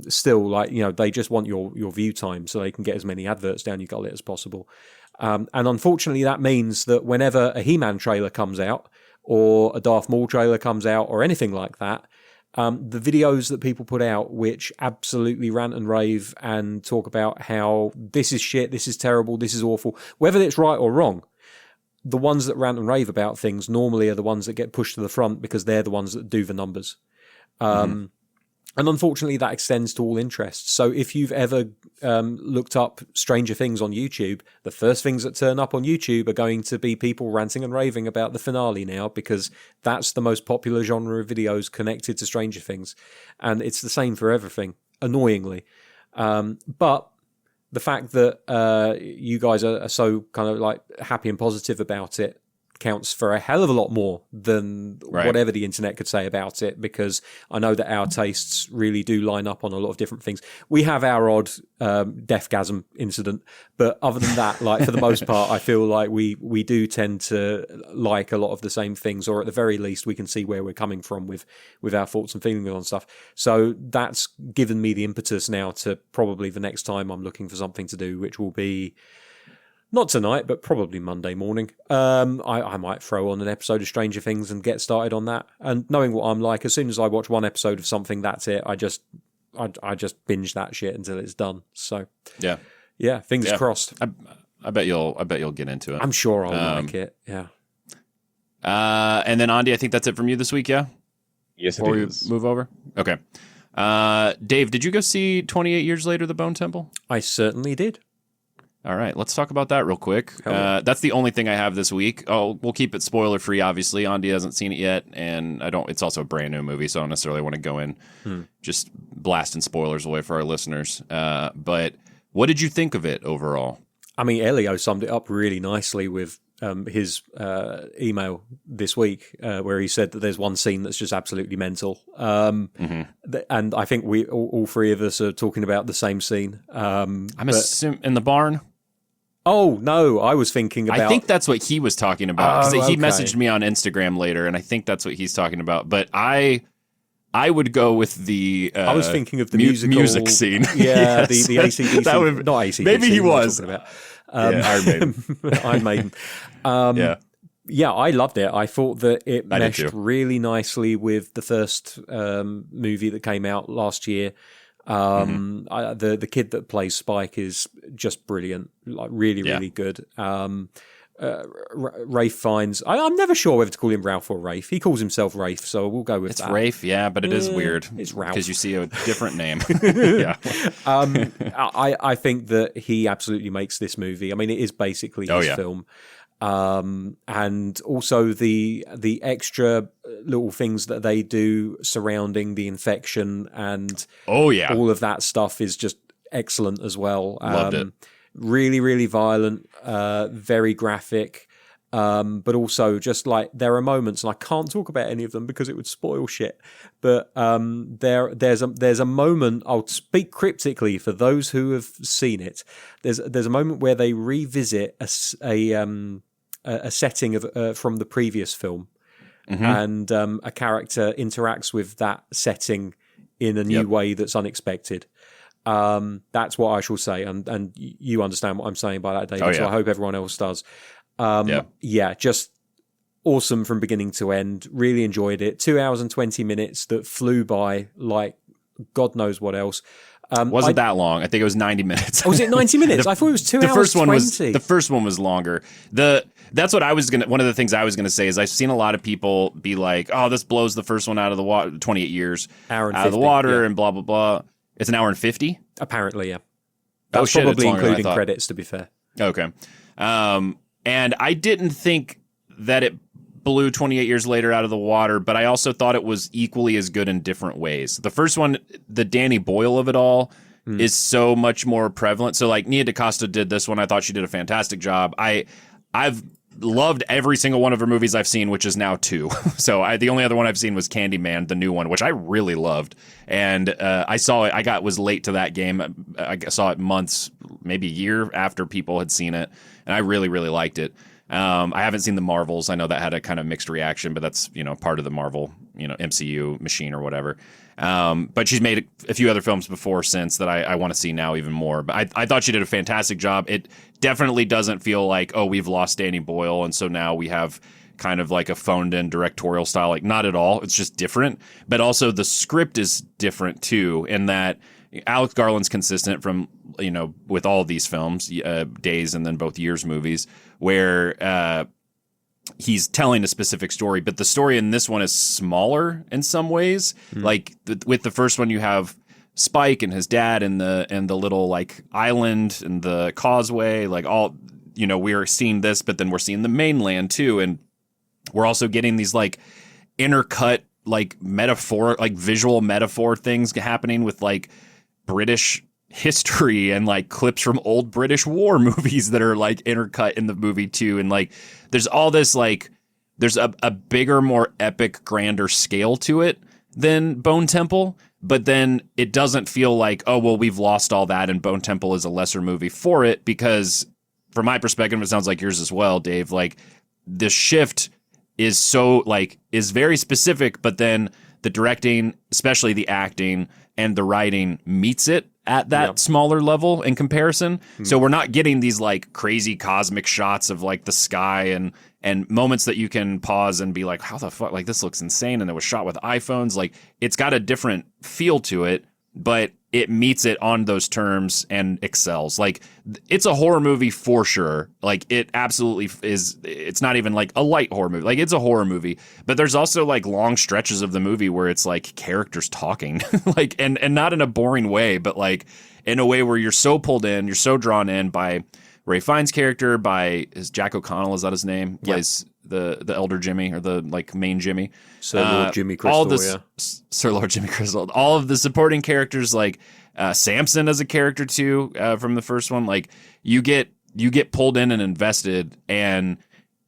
still, like, you know, they just want your view time so they can get as many adverts down your gullet as possible. And unfortunately, that means that whenever a He-Man trailer comes out, or a Darth Maul trailer comes out, or anything like that, the videos that people put out which absolutely rant and rave and talk about how this is shit, this is terrible, this is awful, whether it's right or wrong, the ones that rant and rave about things normally are the ones that get pushed to the front because they're the ones that do the numbers. And unfortunately, that extends to all interests. So if you've ever looked up Stranger Things on YouTube, the first things that turn up on YouTube are going to be people ranting and raving about the finale now, because that's the most popular genre of videos connected to Stranger Things. And it's the same for everything, annoyingly. But the fact that you guys are so kind of like happy and positive about it counts for a hell of a lot more than whatever the internet could say about it, because I know that our tastes really do line up on a lot of different things. We have our odd deathgasm incident, but other than that, like, for the most part, I feel like we do tend to like a lot of the same things, or at the very least we can see where we're coming from with our thoughts and feelings on stuff. So that's given me the impetus now to probably the next time I'm looking for something to do, which will be not tonight, but probably Monday morning. I might throw on an episode of Stranger Things and get started on that. And knowing what I'm like, as soon as I watch one episode of something, that's it. I just binge that shit until it's done. So yeah, fingers crossed. I bet you'll get into it. I'm sure I'll like it. Yeah. And then Andi, I think that's it from you this week. Yeah. Yes, Before it is. we move over. Okay. Dave, did you go see 28 Years Later, The Bone Temple? I certainly did. All right, let's talk about that real quick. That's the only thing I have this week. Oh, we'll keep it spoiler free. Obviously, Andi hasn't seen it yet, and it's also a brand new movie, so I don't necessarily want to go in just blasting spoilers away for our listeners. But what did you think of it overall? I mean, Elio summed it up really nicely with his email this week, where he said that there's one scene that's just absolutely mental. And I think we all three of us are talking about the same scene. I'm assuming in the barn. Oh, no, I was thinking about... I think that's what he was talking about, because he okay. messaged me on Instagram later, and I think that's what he's talking about. But I would go with the I was thinking of the music scene. Yeah, yes. the AC/DC. That would, not AC/DC. Maybe he was. About. Iron Maiden. Iron Maiden. Yeah, I loved it. I thought that it meshed really nicely with the first movie that came out last year. The kid that plays Spike is just brilliant, like really good. Rafe Fiennes, I'm never sure whether to call him Ralph or Rafe. He calls himself Rafe, so we'll go with that. It's Rafe, yeah, but it is weird. It's Ralph, because you see a different name. Yeah. I think that he absolutely makes this movie. I mean, it is basically his film. And also the extra little things that they do surrounding the infection and all of that stuff is just excellent as well. Loved it. Really, really violent, very graphic, but also just like there are moments, and I can't talk about any of them because it would spoil shit. But there's a moment. I'll speak cryptically for those who have seen it. There's a moment where they revisit a setting of from the previous film, and a character interacts with that setting in a new way that's unexpected. That's what I shall say, and you understand what I'm saying by that, David. So I hope everyone else does. Just awesome from beginning to end. Really enjoyed it. 2 hours and 20 minutes that flew by like God knows what else. Wasn't that long. I think it was 90 minutes. Oh, was it 90 minutes? I thought it was 2 hours 20. The first one was longer. That's what I was going to, one of the things I was going to say is I've seen a lot of people be like, oh, this blows the first one out of the water, 28 years out of the water and blah, blah, blah. It's an hour and 50? Apparently, yeah. That's probably including credits, to be fair. Okay. And I didn't think that it blew 28 years later out of the water, but I also thought it was equally as good in different ways. The first one, the Danny Boyle of it all, is so much more prevalent. So like Nia DaCosta did this one. I thought she did a fantastic job. I've loved every single one of her movies I've seen, which is now 2. So the only other one I've seen was Candyman, the new one, which I really loved. And I saw it. Was late to that game. I saw it months, maybe a year after people had seen it. And I really, really liked it. I haven't seen the Marvels. I know that had a kind of mixed reaction, but that's, part of the Marvel, MCU machine or whatever. But she's made a few other films before since that I want to see now even more. But I thought she did a fantastic job. It definitely doesn't feel like, oh, we've lost Danny Boyle, and so now we have kind of like a phoned-in directorial style. Like, not at all. It's just different. But also the script is different, too, in that Alex Garland's consistent from, with all of these films, Days and then both Years movies, where he's telling a specific story, but the story in this one is smaller in some ways. Like with the first one, you have Spike and his dad and the little like island and the causeway, like all, we're seeing this, but then we're seeing the mainland too. And we're also getting these like intercut, like metaphor, like visual metaphor things happening with like British history and like clips from old British war movies that are like intercut in the movie too. And like, there's all this, like, there's a bigger, more epic, grander scale to it than Bone Temple. But then it doesn't feel like, oh, well, we've lost all that and Bone Temple is a lesser movie for it, because from my perspective, it sounds like yours as well, Dave, like the shift is is very specific, but then the directing, especially the acting and the writing meets it at that smaller level in comparison. So we're not getting these like crazy cosmic shots of like the sky and moments that you can pause and be like, how the fuck, like this looks insane. And it was shot with iPhones. Like it's got a different feel to it, but it meets it on those terms and excels. Like it's a horror movie for sure. Like it absolutely is. It's not even like a light horror movie. Like it's a horror movie, but there's also like long stretches of the movie where it's like characters talking like, and not in a boring way, but like in a way where you're so pulled in, you're so drawn in by Ray Fiennes' character, is Jack O'Connell, is that his name? Plays the elder Jimmy, or the like main Jimmy. Sir Lord Jimmy Crystal, Sir Lord Jimmy Crystal. All of the supporting characters, like Samson as a character too, from the first one. Like you get pulled in and invested, and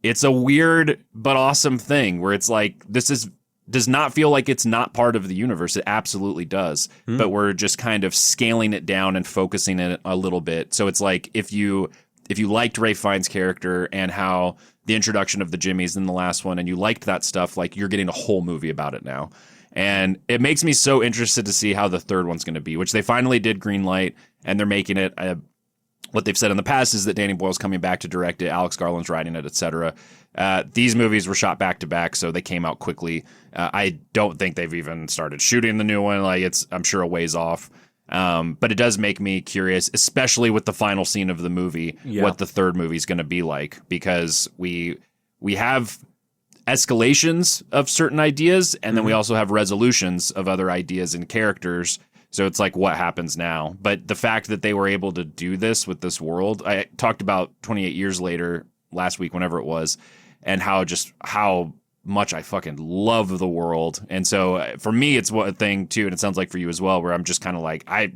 it's a weird but awesome thing where it's like does not feel like it's not part of the universe. It absolutely does. But we're just kind of scaling it down and focusing it a little bit. So it's like if you liked Ray Fiennes' character and how the introduction of the Jimmys in the last one, and you liked that stuff, like you're getting a whole movie about it now. And it makes me so interested to see how the third one's going to be, which they finally did green light, and they're making it. What they've said in the past is that Danny Boyle's coming back to direct it, Alex Garland's writing it, etc. These movies were shot back to back, so they came out quickly. I don't think they've even started shooting the new one. Like it's, I'm sure, a ways off. But it does make me curious, especially with the final scene of the movie, what the third movie is going to be like, because we have escalations of certain ideas, and then we also have resolutions of other ideas and characters. So it's like, what happens now? But the fact that they were able to do this with this world, I talked about 28 years later last week, whenever it was, and how much I fucking love the world. And so for me, it's a thing too, and it sounds like for you as well, where I'm just kind of like, I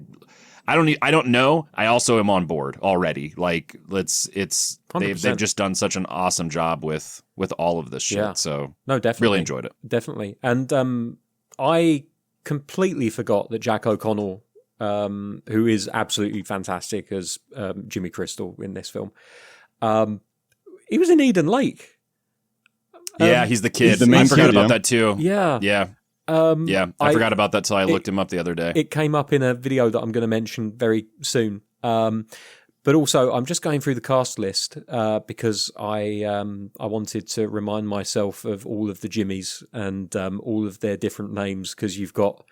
don't know. I also am on board already. Like they've just done such an awesome job with all of this shit. Yeah. So no, definitely really enjoyed it. Definitely. And I completely forgot that Jack O'Connell, who is absolutely fantastic as Jimmy Crystal in this film, he was in Eden Lake. Yeah, he's the kid. He's the main I forgot kid, about yeah. that too. Yeah. Yeah. I forgot about that till I looked him up the other day. It came up in a video that I'm going to mention very soon. But also, I'm just going through the cast list because I wanted to remind myself of all of the Jimmies and all of their different names, because you've got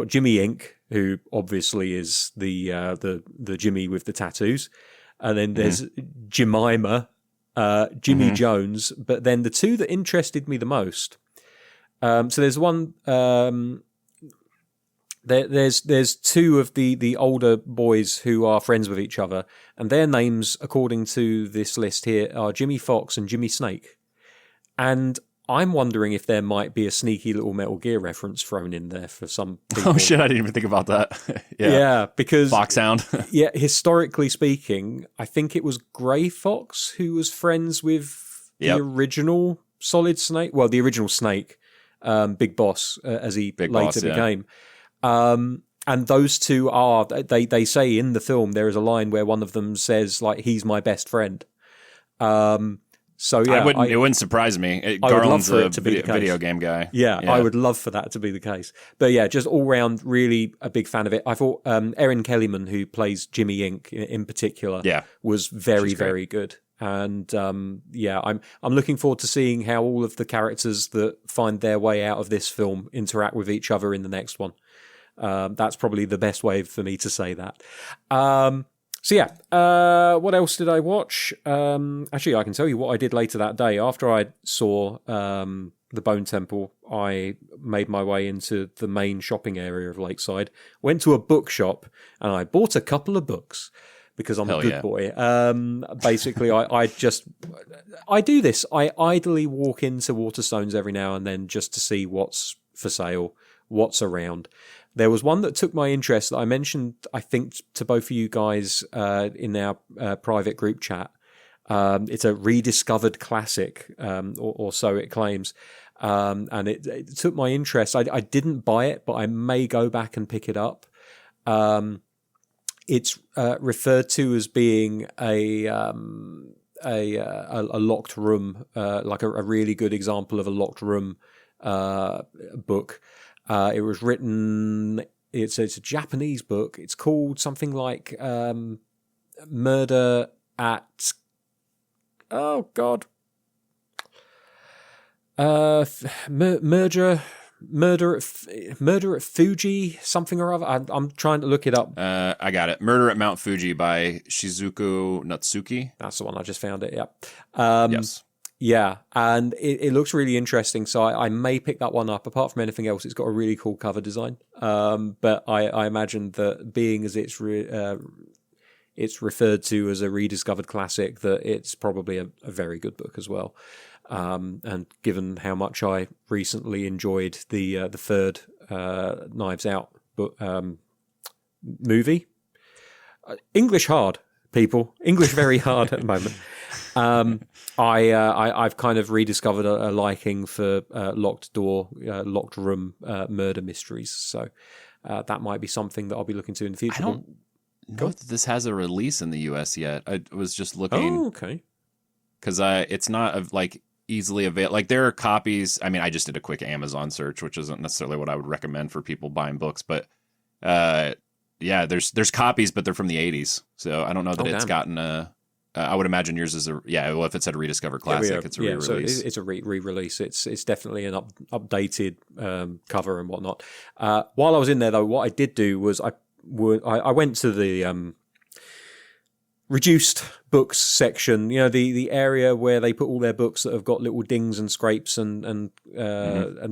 Jimmy Ink, who obviously is the Jimmy with the tattoos, and then there's Jemima, Jimmy Jones, but then the two that interested me the most. So there's one. There's two of the older boys who are friends with each other, and their names, according to this list here, are Jimmy Fox and Jimmy Snake. And I'm wondering if there might be a sneaky little Metal Gear reference thrown in there for some people. Oh shit! I didn't even think about that. Yeah, because Foxhound. yeah, historically speaking, I think it was Grey Fox who was friends with the original Solid Snake. Well, the original Snake, Big Boss, as he later became. And those two are, they say in the film, there is a line where one of them says, like, he's my best friend. So yeah, it wouldn't surprise me. I would love Garland's for a it to be the case. video game guy. Yeah, I would love for that to be the case. But yeah, just all round, really a big fan of it. I thought Erin Kellyman, who plays Jimmy Ink in particular, was very, very good. And I'm looking forward to seeing how all of the characters that find their way out of this film interact with each other in the next one. That's probably the best way for me to say that. What else did I watch? Actually, I can tell you what I did later that day. After I saw the Bone Temple, I made my way into the main shopping area of Lakeside, went to a bookshop, and I bought a couple of books because I'm a good boy. Basically, I do this. I idly walk into Waterstones every now and then just to see what's for sale, what's around. There was one that took my interest that I mentioned, I think, to both of you guys in our private group chat. It's a rediscovered classic, or so it claims. And it took my interest. I didn't buy it, but I may go back and pick it up. It's referred to as being a locked room, like a really good example of a locked room book. It was written. It's a Japanese book. It's called something like Murder at. Oh God. Murder at Fuji, something or other. I'm trying to look it up. I got it. Murder at Mount Fuji by Shizuku Natsuki. That's the one. I just found it. Yep. Yes. Yeah, and it looks really interesting, so I may pick that one up. Apart from anything else, it's got a really cool cover design. But I imagine that being as it's referred to as a rediscovered classic, that it's probably a very good book as well. And given how much I recently enjoyed the third Knives Out book, movie, English hard, people. English very hard at the moment. I've kind of rediscovered a liking for locked door, locked room murder mysteries. So that might be something that I'll be looking to in the future. I don't know if this has a release in the US yet. I was just looking. Oh, okay. Because it's not like easily available. Like there are copies. I mean, I just did a quick Amazon search, which isn't necessarily what I would recommend for people buying books, but there's copies, but they're from the 80s. So I don't know that it's gotten a. I would imagine yours is well, if it said a rediscovered classic, it's a re-release. So it's a re-release. It's definitely an updated cover and whatnot. While I was in there, though, what I did do was I went to the reduced books section. You know, the area where they put all their books that have got little dings and scrapes and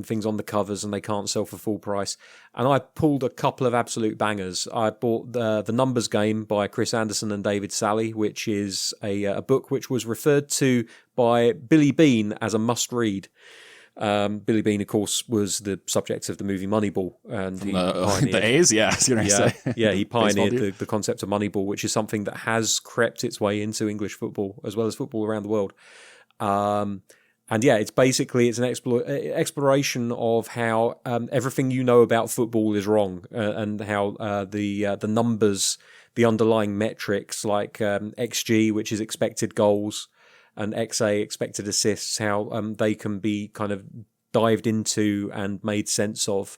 things on the covers, and they can't sell for full price. And I pulled a couple of absolute bangers. I bought the Numbers Game by Chris Anderson and David Sally, which is a book which was referred to by Billy Bean as a must-read. Billy Bean, of course, was the subject of the movie Moneyball, and he pioneered the A's. Yeah, I was going to say. Yeah, he pioneered the concept of Moneyball, which is something that has crept its way into English football as well as football around the world. And yeah, it's an exploration of how everything you know about football is wrong, and how the numbers, the underlying metrics like XG, which is expected goals, and XA, expected assists, how they can be kind of dived into and made sense of.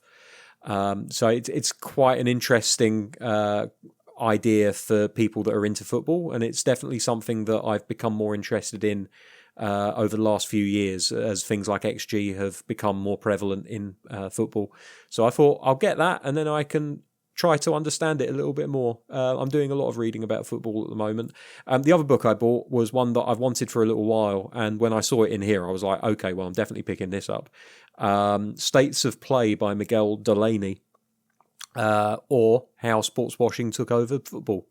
So it's quite an interesting idea for people that are into football, and it's definitely something that I've become more interested in over the last few years as things like XG have become more prevalent in football. So I thought I'll get that, and then I can try to understand it a little bit more. I'm doing a lot of reading about football at the moment. The other book I bought was one that I've wanted for a little while, and when I saw it in here, I was like, okay, well, I'm definitely picking this up. States of Play by Miguel Delaney, or How Sports Washing Took Over Football.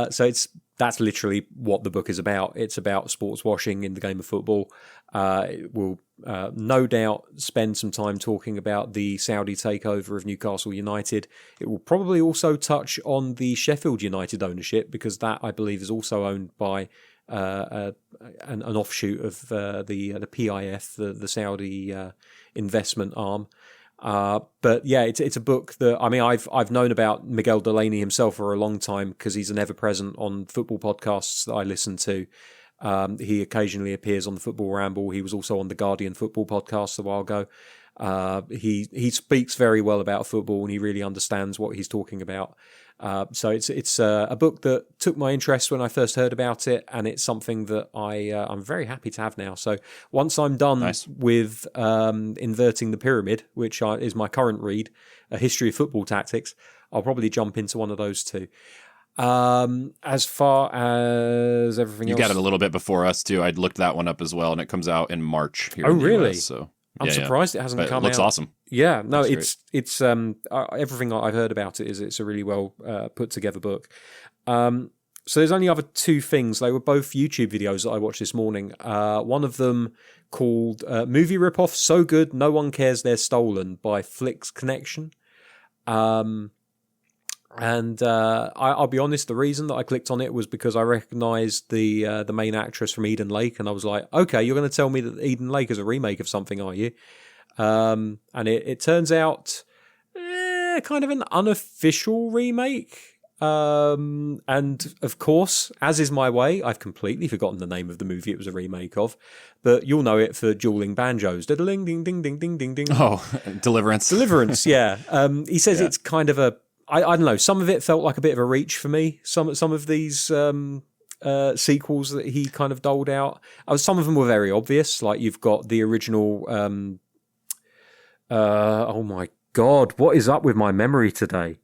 So that's literally what the book is about. It's about sports washing in the game of football. It will no doubt spend some time talking about the Saudi takeover of Newcastle United. It will probably also touch on the Sheffield United ownership, because that, I believe, is also owned by an offshoot of the PIF, the Saudi investment arm. But yeah, it's a book that, I mean, I've known about Miguel Delaney himself for a long time, because he's an ever-present on football podcasts that I listen to. He occasionally appears on the Football Ramble. He was also on the Guardian football podcast a while ago. He speaks very well about football, and he really understands what he's talking about. So it's a book that took my interest when I first heard about it, and it's something that I'm very happy to have now. So once I'm done with Inverting the Pyramid, which is my current read, A History of Football Tactics, I'll probably jump into one of those two. As far as everything else, you got it a little bit before us too. I'd looked that one up as well, and it comes out in March here. Oh, in the really? US, so I'm surprised it hasn't but come it looks out. awesome. Yeah, no, Looks it's everything I've heard about it is it's a really well put together book. So there's only other two things. They were both YouTube videos that I watched this morning. One of them called Movie Ripoff So Good No One Cares They're Stolen by Flix Connection. And I'll be honest, the reason that I clicked on it was because I recognised the main actress from Eden Lake, and I was like, okay, you're going to tell me that Eden Lake is a remake of something, are you? And it turns out kind of an unofficial remake. And of course, as is my way, I've completely forgotten the name of the movie it was a remake of, but you'll know it for Dueling Banjos. Ding, ding, ding, ding, ding, ding, ding. Oh, Deliverance. Deliverance, yeah. He says it's kind of I don't know, some of it felt like a bit of a reach for me. Some of these sequels that he kind of doled out. Some of them were very obvious, like you've got the original... oh my God, what is up with my memory today?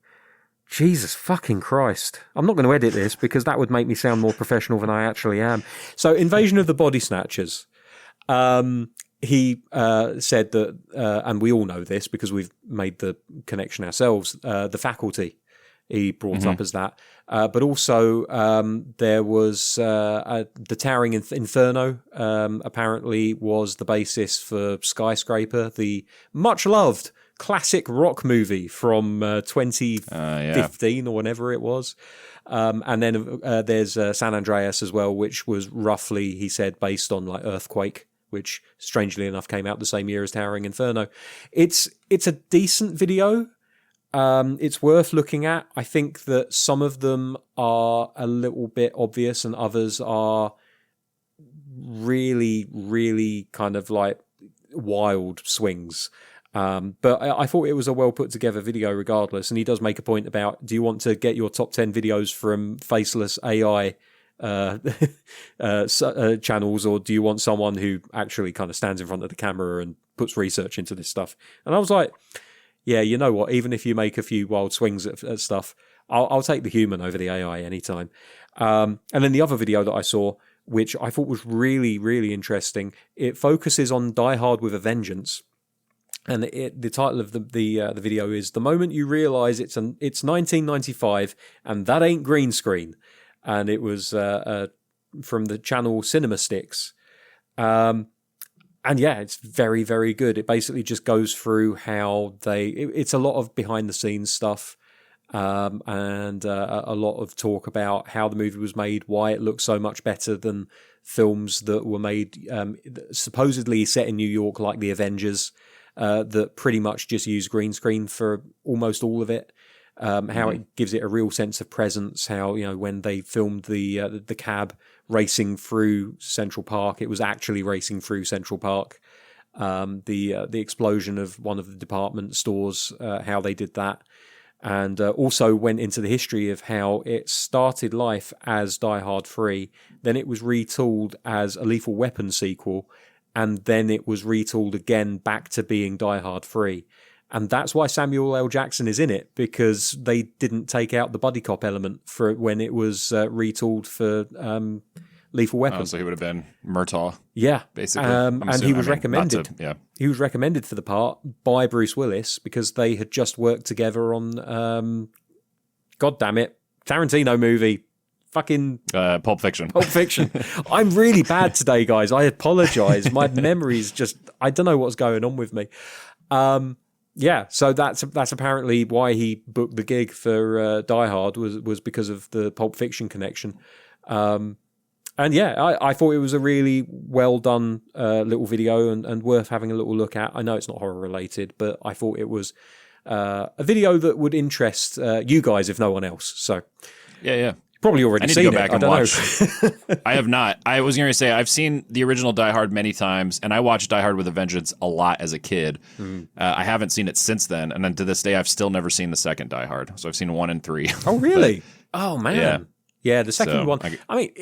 Jesus fucking Christ. I'm not going to edit this because that would make me sound more professional than I actually am. So, Invasion of the Body Snatchers. He said that, and we all know this because we've made the connection ourselves, The Faculty. He brought up as that. But also, there was the Towering Inferno, apparently was the basis for Skyscraper, the much-loved classic rock movie from 2015 or whenever it was. And then there's San Andreas as well, which was roughly, he said, based on like Earthquake, which strangely enough came out the same year as Towering Inferno. It's a decent video. It's worth looking at. I think that some of them are a little bit obvious and others are really, really kind of like wild swings. But I thought it was a well put together video regardless. And he does make a point about, do you want to get your top 10 videos from faceless AI channels, or do you want someone who actually kind of stands in front of the camera and puts research into this stuff? And I was like, yeah, you know what? Even if you make a few wild swings at stuff, I'll take the human over the AI anytime. And then the other video that I saw, which I thought was really, really interesting, it focuses on Die Hard with a Vengeance. And the title of the video is "The Moment You Realise It's 1995 and That Ain't Green Screen," and it was from the channel Cinemastix. And yeah, it's very, very good. It basically just goes through how it's a lot of behind the scenes stuff, and a lot of talk about how the movie was made, why it looks so much better than films that were made supposedly set in New York, like The Avengers. That pretty much just use green screen for almost all of it. how it gives it a real sense of presence. How, you know, when they filmed the cab racing through Central Park, it was actually racing through Central Park. The explosion of one of the department stores, how they did that. And also went into the history of how it started life as Die Hard 3, then it was retooled as a Lethal Weapon sequel, and then it was retooled again back to being Die Hard 3. And that's why Samuel L. Jackson is in it, because they didn't take out the buddy cop element for when it was retooled for Lethal Weapon. Oh, so he would have been Murtaugh. Yeah, basically. And he was recommended. He was recommended for the part by Bruce Willis because they had just worked together on, God damn it, Tarantino movie, fucking Pulp Fiction. Pulp Fiction. I'm really bad today, guys. I apologize. My memory's just, I don't know what's going on with me. Yeah, so that's apparently why he booked the gig for Die Hard was because of the Pulp Fiction connection. And yeah, I thought it was a really well done little video and worth having a little look at. I know it's not horror related, but I thought it was a video that would interest you guys if no one else. So yeah. Probably already seen it. I need to go back and watch. I have not. I was going to say, I've seen the original Die Hard many times, and I watched Die Hard with a Vengeance a lot as a kid. I haven't seen it since then, and then to this day, I've still never seen the second Die Hard. So I've seen 1 and 3. Oh, really? Oh, man. Yeah, the second one. I mean,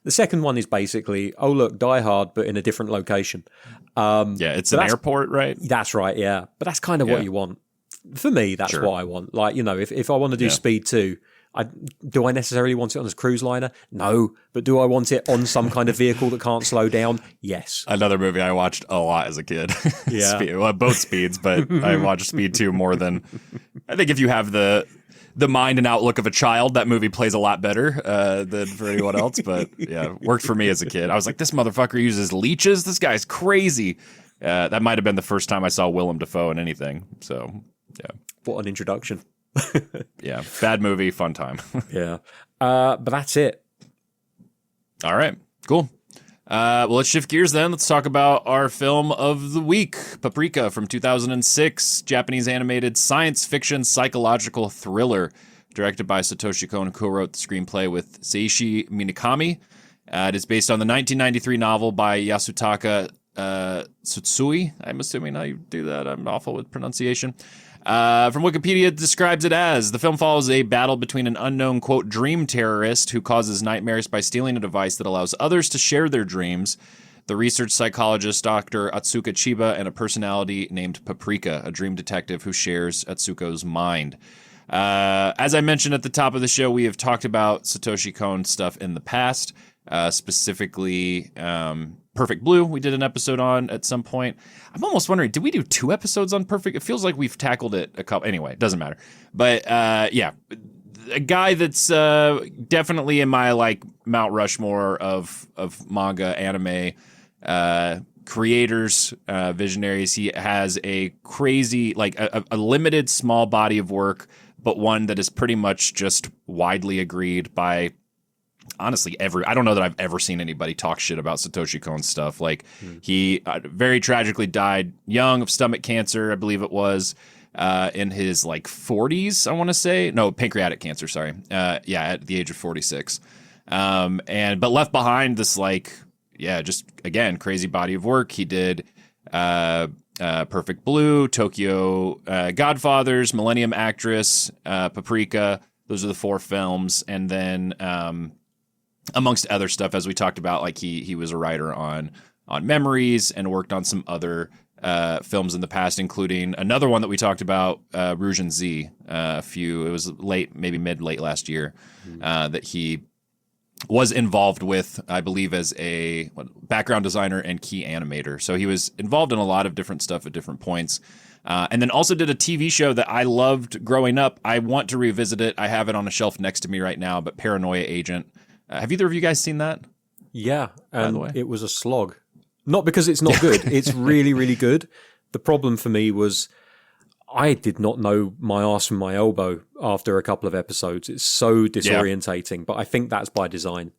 the second one is basically, oh, look, Die Hard, but in a different location. It's an airport, right? That's right, yeah. But that's kind of what you want. For me, that's what I want. Like, you know, if I want to do Speed 2, do I necessarily want it on a cruise liner? No. But do I want it on some kind of vehicle that can't slow down? Yes. Another movie I watched a lot as a kid. Yeah. Both Speeds, but I watched Speed 2 more than... I think if you have the mind and outlook of a child, that movie plays a lot better than for anyone else. But yeah, worked for me as a kid. I was like, this motherfucker uses leeches? This guy's crazy. That might have been the first time I saw Willem Dafoe in anything. So, yeah. What an introduction. Yeah, bad movie, fun time. Yeah. But that's it. All right, cool. Well, let's shift gears then. Let's talk about our film of the week, Paprika from 2006, Japanese animated science fiction psychological thriller, directed by Satoshi Kon, who co-wrote the screenplay with Seishi Minakami. It is based on the 1993 novel by Yasutaka Tsutsui. I'm assuming how you do that. I'm awful with pronunciation. From Wikipedia, it describes it as the film follows a battle between an unknown, quote, dream terrorist who causes nightmares by stealing a device that allows others to share their dreams, the research psychologist Dr. Atsuka Chiba, and a personality named Paprika, a dream detective who shares Atsuko's mind. As I mentioned at the top of the show, we have talked about Satoshi Kon stuff in the past, specifically Perfect Blue, we did an episode on at some point. I'm almost wondering, did we do 2 episodes on Perfect? It feels like we've tackled it a couple. Anyway, it doesn't matter. But yeah, a guy that's definitely in my like Mount Rushmore of manga, anime creators, visionaries. He has a crazy, like a limited small body of work, but one that is pretty much just widely agreed by honestly I don't know that I've ever seen anybody talk shit about Satoshi Kon's stuff. Like he very tragically died young of stomach cancer, I believe it was, in his like 40s, I want to say. No, pancreatic cancer, sorry. At the age of 46. But left behind this like, just again, crazy body of work. He did Perfect Blue, Tokyo Godfathers, Millennium Actress, Paprika. Those are the 4 films. And then amongst other stuff, as we talked about, like he was a writer on Memories and worked on some other films in the past, including another one that we talked about, Rouge and Z. It was mid-late last year, that he was involved with, I believe, as a background designer and key animator. So he was involved in a lot of different stuff at different points. And then also did a TV show that I loved growing up. I want to revisit it. I have it on a shelf next to me right now, but Paranoia Agent. Have either of you guys seen that? Yeah, and it was a slog. Not because it's not good. It's really, really good. The problem for me was I did not know my arse from my elbow after a couple of episodes. It's so disorientating, but I think that's by design.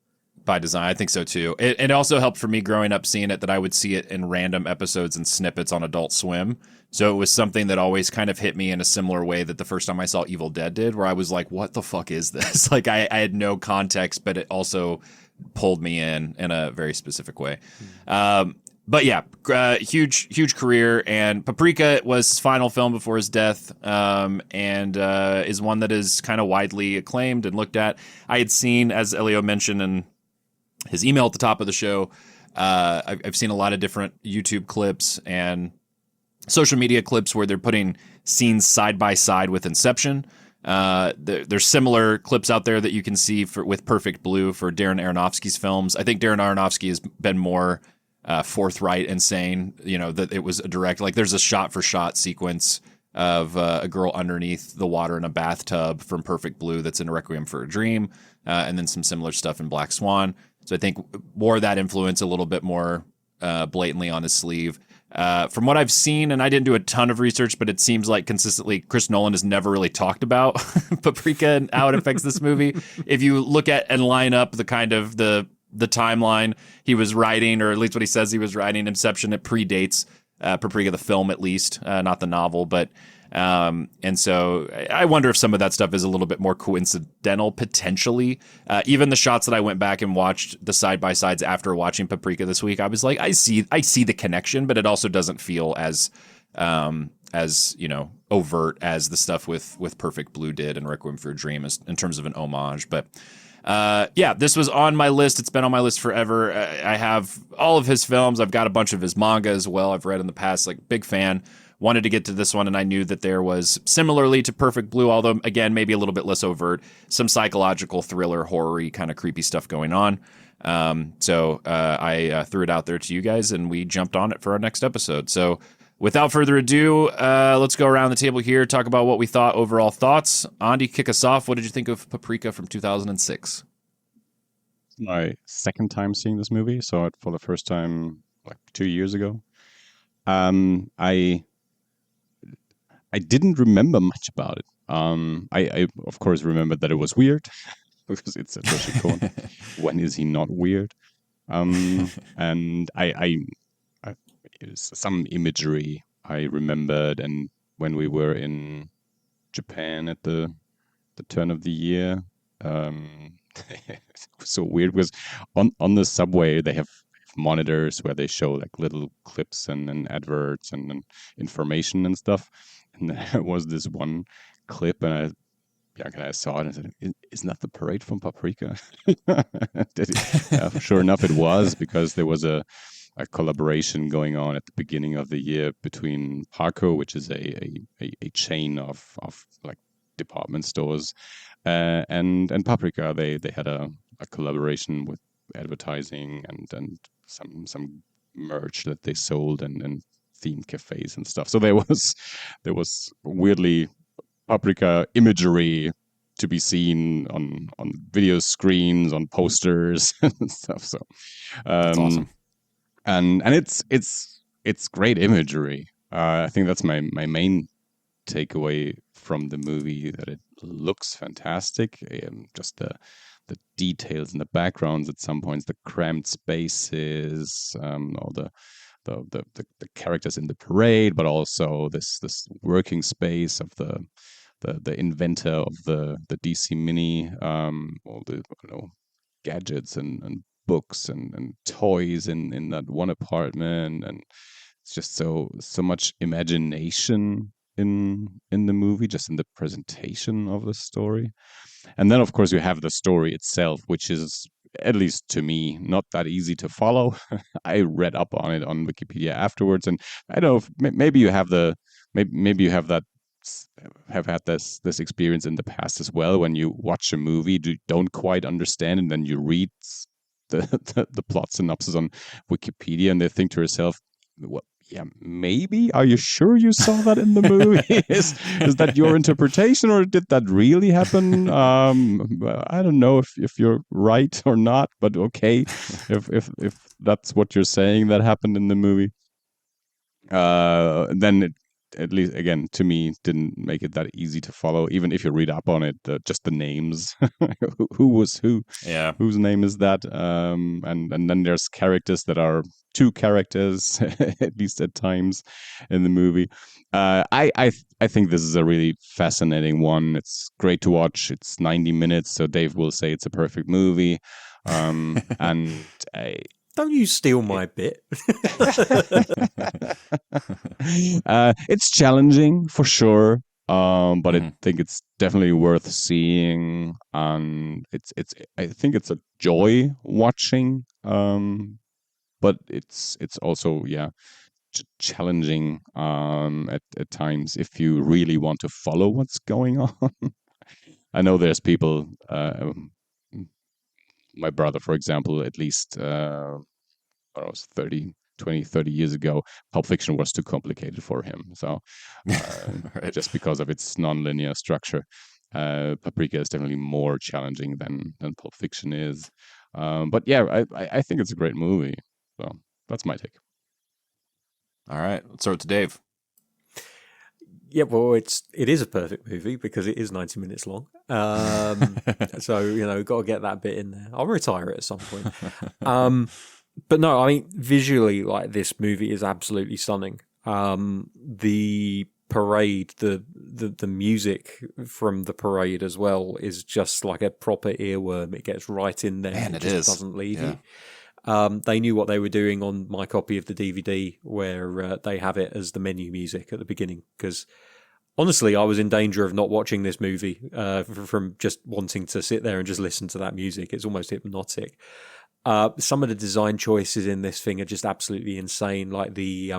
By design, I think so too. It also helped for me growing up seeing it that I would see it in random episodes and snippets on Adult Swim. So it was something that always kind of hit me in a similar way that the first time I saw Evil Dead did, where I was like, what the fuck is this? Like I had no context, but it also pulled me in a very specific way. But yeah, huge career, and Paprika was his final film before his death, and is one that is kind of widely acclaimed and looked at. I had seen, as Elio mentioned in his email at the top of the show, I've seen a lot of different YouTube clips and social media clips where they're putting scenes side by side with Inception. There's similar clips out there that you can see with Perfect Blue for Darren Aronofsky's films. I think Darren Aronofsky has been more forthright and saying, that it was a direct, like there's a shot for shot sequence of a girl underneath the water in a bathtub from Perfect Blue that's in Requiem for a Dream, and then some similar stuff in Black Swan. So I think wore that influence a little bit more blatantly on his sleeve. From what I've seen, and I didn't do a ton of research, but it seems like consistently Chris Nolan has never really talked about Paprika and how it affects this movie. If you look at and line up the kind of the timeline he was writing, or at least what he says he was writing, Inception, it predates Paprika the film, at least, not the novel. But and so I wonder if some of that stuff is a little bit more coincidental, potentially. Even the shots that I went back and watched the side by sides after watching Paprika this week, I was like, I see the connection, but it also doesn't feel as overt as the stuff with Perfect Blue did and Requiem for a Dream in terms of an homage. But this was on my list. It's been on my list forever. I have all of his films. I've got a bunch of his manga as well. I've read in the past, like big fan. Wanted to get to this one, and I knew that there was, similarly to Perfect Blue, although again maybe a little bit less overt, some psychological thriller, horror-y kind of creepy stuff going on. So I threw it out there to you guys, and we jumped on it for our next episode. So without further ado, let's go around the table here, talk about what we thought, overall thoughts. Andi, kick us off. What did you think of Paprika from 2006? My second time seeing this movie, saw it for the first time like 2 years ago. I didn't remember much about it. I of course remembered that it was weird because it's Satoshi Kon. When is he not weird? And I some imagery I remembered, and when we were in Japan at the turn of the year, it was so weird because on the subway they have monitors where they show like little clips and adverts and information and stuff. And there was this one clip, and I saw it and said, "Isn't that the parade from Paprika?" Sure enough, it was, because there was a collaboration going on at the beginning of the year between Parco, which is a chain of like department stores, and Paprika. They had a collaboration with advertising and some merch that they sold and themed cafes and stuff. So there was weirdly Paprika imagery to be seen on video screens, on posters and stuff. So That's awesome. And it's great imagery. I think that's my main takeaway from the movie, that it looks fantastic. Just the details and the backgrounds at some points, the cramped spaces, all the characters in the parade, but also this working space of the inventor of the DC Mini, all the gadgets and books and toys in that one apartment, and it's just so much imagination in the movie, just in the presentation of the story. And then of course you have the story itself, which is, at least to me, not that easy to follow. I read up on it on Wikipedia afterwards, and I don't know if maybe you have have had this experience in the past as well, when you watch a movie, don't quite understand, and then you read the plot synopsis on Wikipedia, and they think to yourself, "What? Yeah, maybe. Are you sure you saw that in the movie? Is that your interpretation, or did that really happen?" I don't know if you're right or not, but okay, if that's what you're saying that happened in the movie. Then at least again to me didn't make it that easy to follow. Even if you read up on it, just the names, who was who, Yeah. whose name is that, and then there's characters that are two characters at least at times in the movie. I think this is a really fascinating one. It's great to watch. It's 90 minutes, so Dave will say it's a perfect movie. And Don't you steal my bit. it's challenging for sure, but I Mhm. think it's definitely worth seeing. I think it's a joy watching, but it's also challenging at times if you really want to follow what's going on. I know there's people. My brother, for example, at least I was 30 years ago, Pulp Fiction was too complicated for him. So Right. just because of its non-linear structure, Paprika is definitely more challenging than Pulp Fiction is. But yeah, I think it's a great movie. So that's my take. All right. Let's throw it to Dave. Yeah, well, it is a perfect movie because it is 90 minutes long. So, got to get that bit in there. I'll retire it at some point. But no, I mean, visually, like, this movie is absolutely stunning. The parade, the music from the parade as well is just like a proper earworm. It gets right in there. Man, it it just is. doesn't leave Yeah. you. They knew what they were doing on my copy of the DVD, where they have it as the menu music at the beginning. Because honestly, I was in danger of not watching this movie from just wanting to sit there and just listen to that music. It's almost hypnotic. Some of the design choices in this thing are just absolutely insane. Like the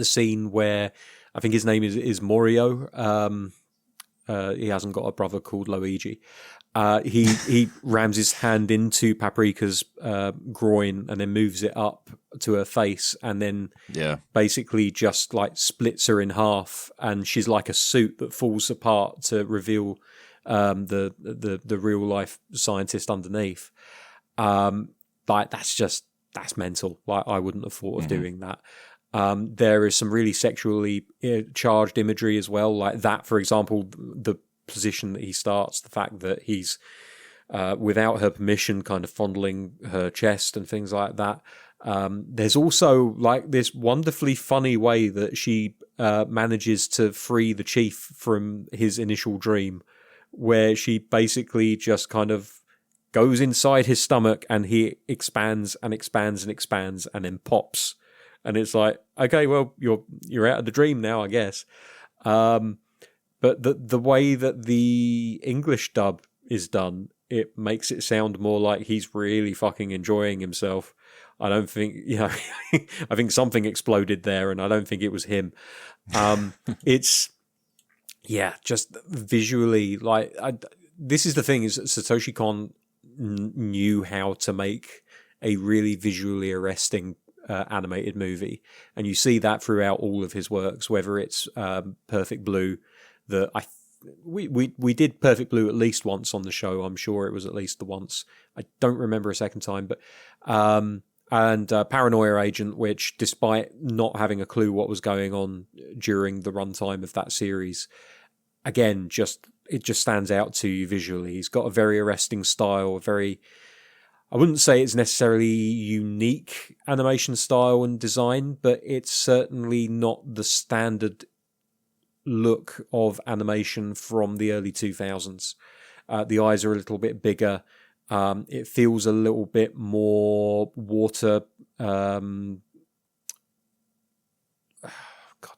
scene where I think his name is Morio. He hasn't got a brother called Luigi. He rams his hand into Paprika's groin and then moves it up to her face, and then Yeah. basically just like splits her in half, and she's like a suit that falls apart to reveal the real life scientist underneath. Like that's mental. Like I wouldn't have thought of doing that. There is some really sexually charged imagery as well, like that, for example, the position that he starts, the fact that he's without her permission kind of fondling her chest and things like that. There's also like this wonderfully funny way that she manages to free the chief from his initial dream, where she basically just kind of goes inside his stomach and he expands and expands and expands and then pops. And it's like, okay, well, you're out of the dream now, I guess. But the way that the English dub is done, it makes it sound more like he's really fucking enjoying himself. I don't think, I think something exploded there, and I don't think it was him. It's, just visually, like, this is the thing, is that Satoshi Kon knew how to make a really visually arresting animated movie, and you see that throughout all of his works, whether it's Perfect Blue, that we did Perfect Blue at least once on the show. I'm sure it was at least the once. I don't remember a second time, but and Paranoia Agent, which, despite not having a clue what was going on during the runtime of that series, again, it just stands out to you visually. He's got a very arresting style, I wouldn't say it's necessarily unique animation style and design, but it's certainly not the standard look of animation from the early 2000s. The eyes are a little bit bigger. It feels a little bit more water. God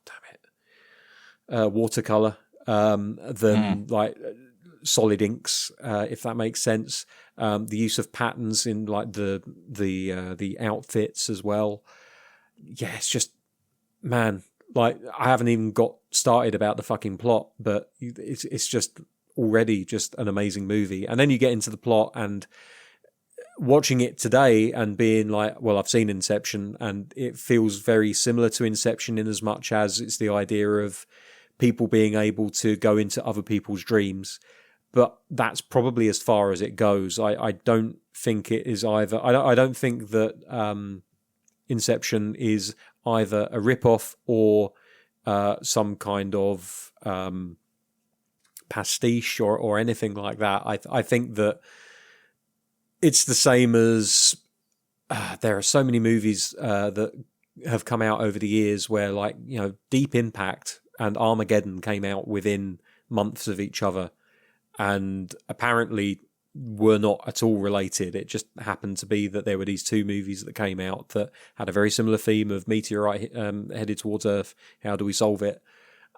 damn it. Watercolor than like solid inks, if that makes sense. The use of patterns in like the outfits as well. Yeah, it's just, man, like I haven't even got started about the fucking plot, but it's just already just an amazing movie. And then you get into the plot, and watching it today and being like, well, I've seen Inception, and it feels very similar to Inception in as much as it's the idea of people being able to go into other people's dreams. But that's probably as far as it goes. I don't think it is either. I don't think that Inception is either a rip-off or some kind of pastiche or anything like that. I think that it's the same as there are so many movies that have come out over the years where, like, you know, Deep Impact and Armageddon came out within months of each other and apparently were not at all related. It just happened to be that there were these two movies that came out that had a very similar theme of meteorite headed towards Earth. How do we solve it?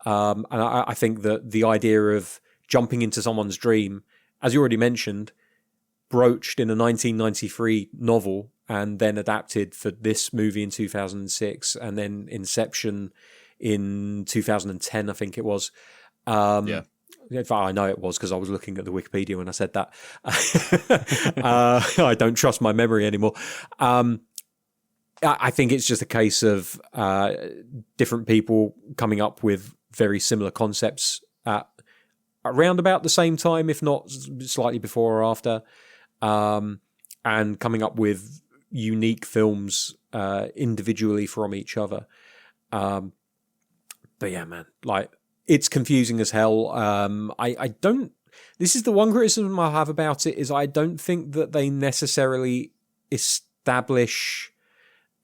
And I think that the idea of jumping into someone's dream, as you already mentioned, broached in a 1993 novel and then adapted for this movie in 2006 and then Inception in 2010, I think it was. Yeah. In fact, I know it was because I was looking at the Wikipedia when I said that. I don't trust my memory anymore. I think it's just a case of different people coming up with very similar concepts at around about the same time, if not slightly before or after, and coming up with unique films individually from each other. But yeah, man, like, it's confusing as hell. I don't. This is the one criticism I have about it, is I don't think that they necessarily establish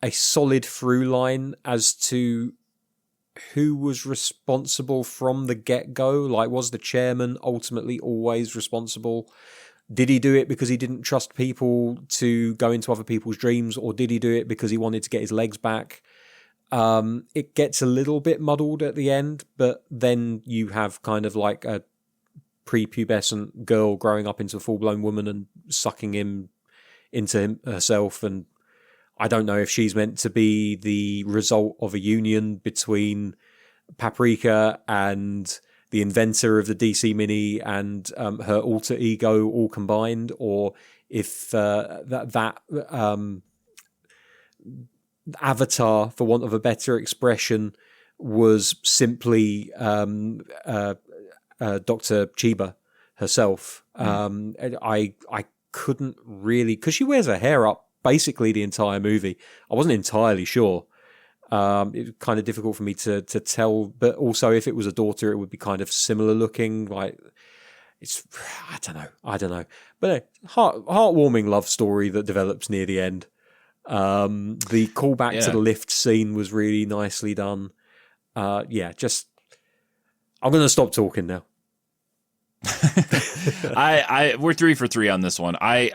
a solid through line as to who was responsible from the get-go. Like, was the chairman ultimately always responsible? Did he do it because he didn't trust people to go into other people's dreams, or did he do it because he wanted to get his legs back? It gets a little bit muddled at the end, but then you have kind of like a prepubescent girl growing up into a full-blown woman and sucking him into herself, and I don't know if she's meant to be the result of a union between Paprika and the inventor of the DC Mini and her alter ego all combined, or if that avatar, for want of a better expression, was simply Dr. Chiba herself. I couldn't really, because she wears her hair up basically the entire movie. I wasn't entirely sure. It was kind of difficult for me to tell, but also if it was a daughter, it would be kind of similar looking. Like, it's, I don't know. But heartwarming love story that develops near the end. The callback to the lift scene was really nicely done. Just, I'm going to stop talking now. We're 3 for 3 on this one. I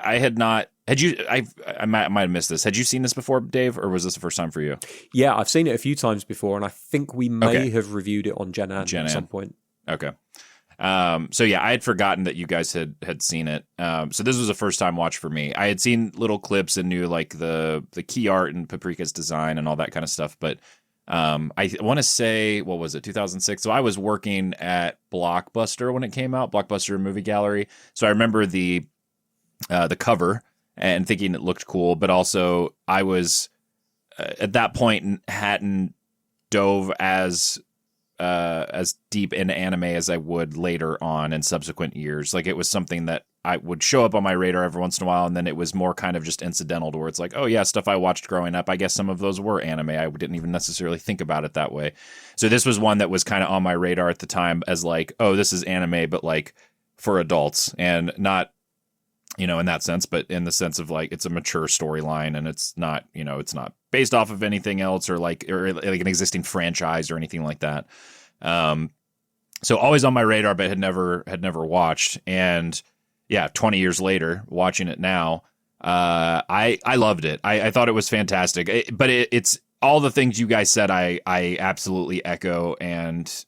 might have missed this. Had you seen this before, Dave, or was this the first time for you? Yeah, I've seen it a few times before, and I think we may have reviewed it on Gen at some point. Okay. So yeah, I had forgotten that you guys had seen it. So this was a first time watch for me. I had seen little clips and knew like the key art and Paprika's design and all that kind of stuff. But I want to say, what was it, 2006? So I was working at Blockbuster when it came out, Blockbuster Movie Gallery. So I remember the cover and thinking it looked cool, but also I was at that point hadn't dove as deep into anime as I would later on in subsequent years. Like, it was something that I would show up on my radar every once in a while, and then it was more kind of just incidental to where it's like, oh yeah, stuff I watched growing up. I guess some of those were anime. I didn't even necessarily think about it that way. So this was one that was kind of on my radar at the time as like, oh, this is anime, but like for adults, and not, you know, in that sense, but in the sense of like, it's a mature storyline, and it's not, you know, it's not based off of anything else or like an existing franchise or anything like that. So always on my radar, but had never watched. And yeah, 20 years later, watching it now, I loved it. I thought it was fantastic. It's all the things you guys said. I absolutely echo and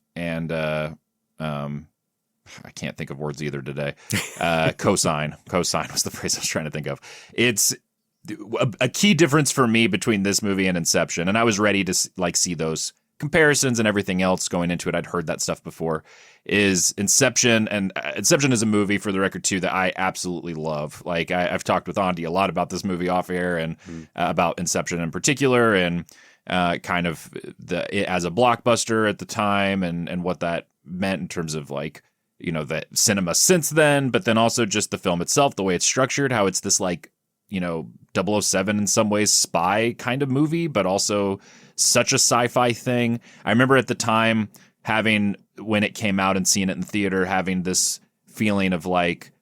I can't think of words either today. Cosign was the phrase I was trying to think of. It's a key difference for me between this movie and Inception, and I was ready to like see those comparisons and everything else going into it. I'd heard that stuff before. Is Inception, and Inception is a movie, for the record too, that I absolutely love. Like, I've talked with Andi a lot about this movie off air, and about Inception in particular, and kind of as a blockbuster at the time, and what that meant in terms of like, you know, the cinema since then, but then also just the film itself, the way it's structured, how it's this like, you know, 007 in some ways spy kind of movie, but also such a sci-fi thing. I remember at the time when it came out and seeing it in theater, having this feeling of like,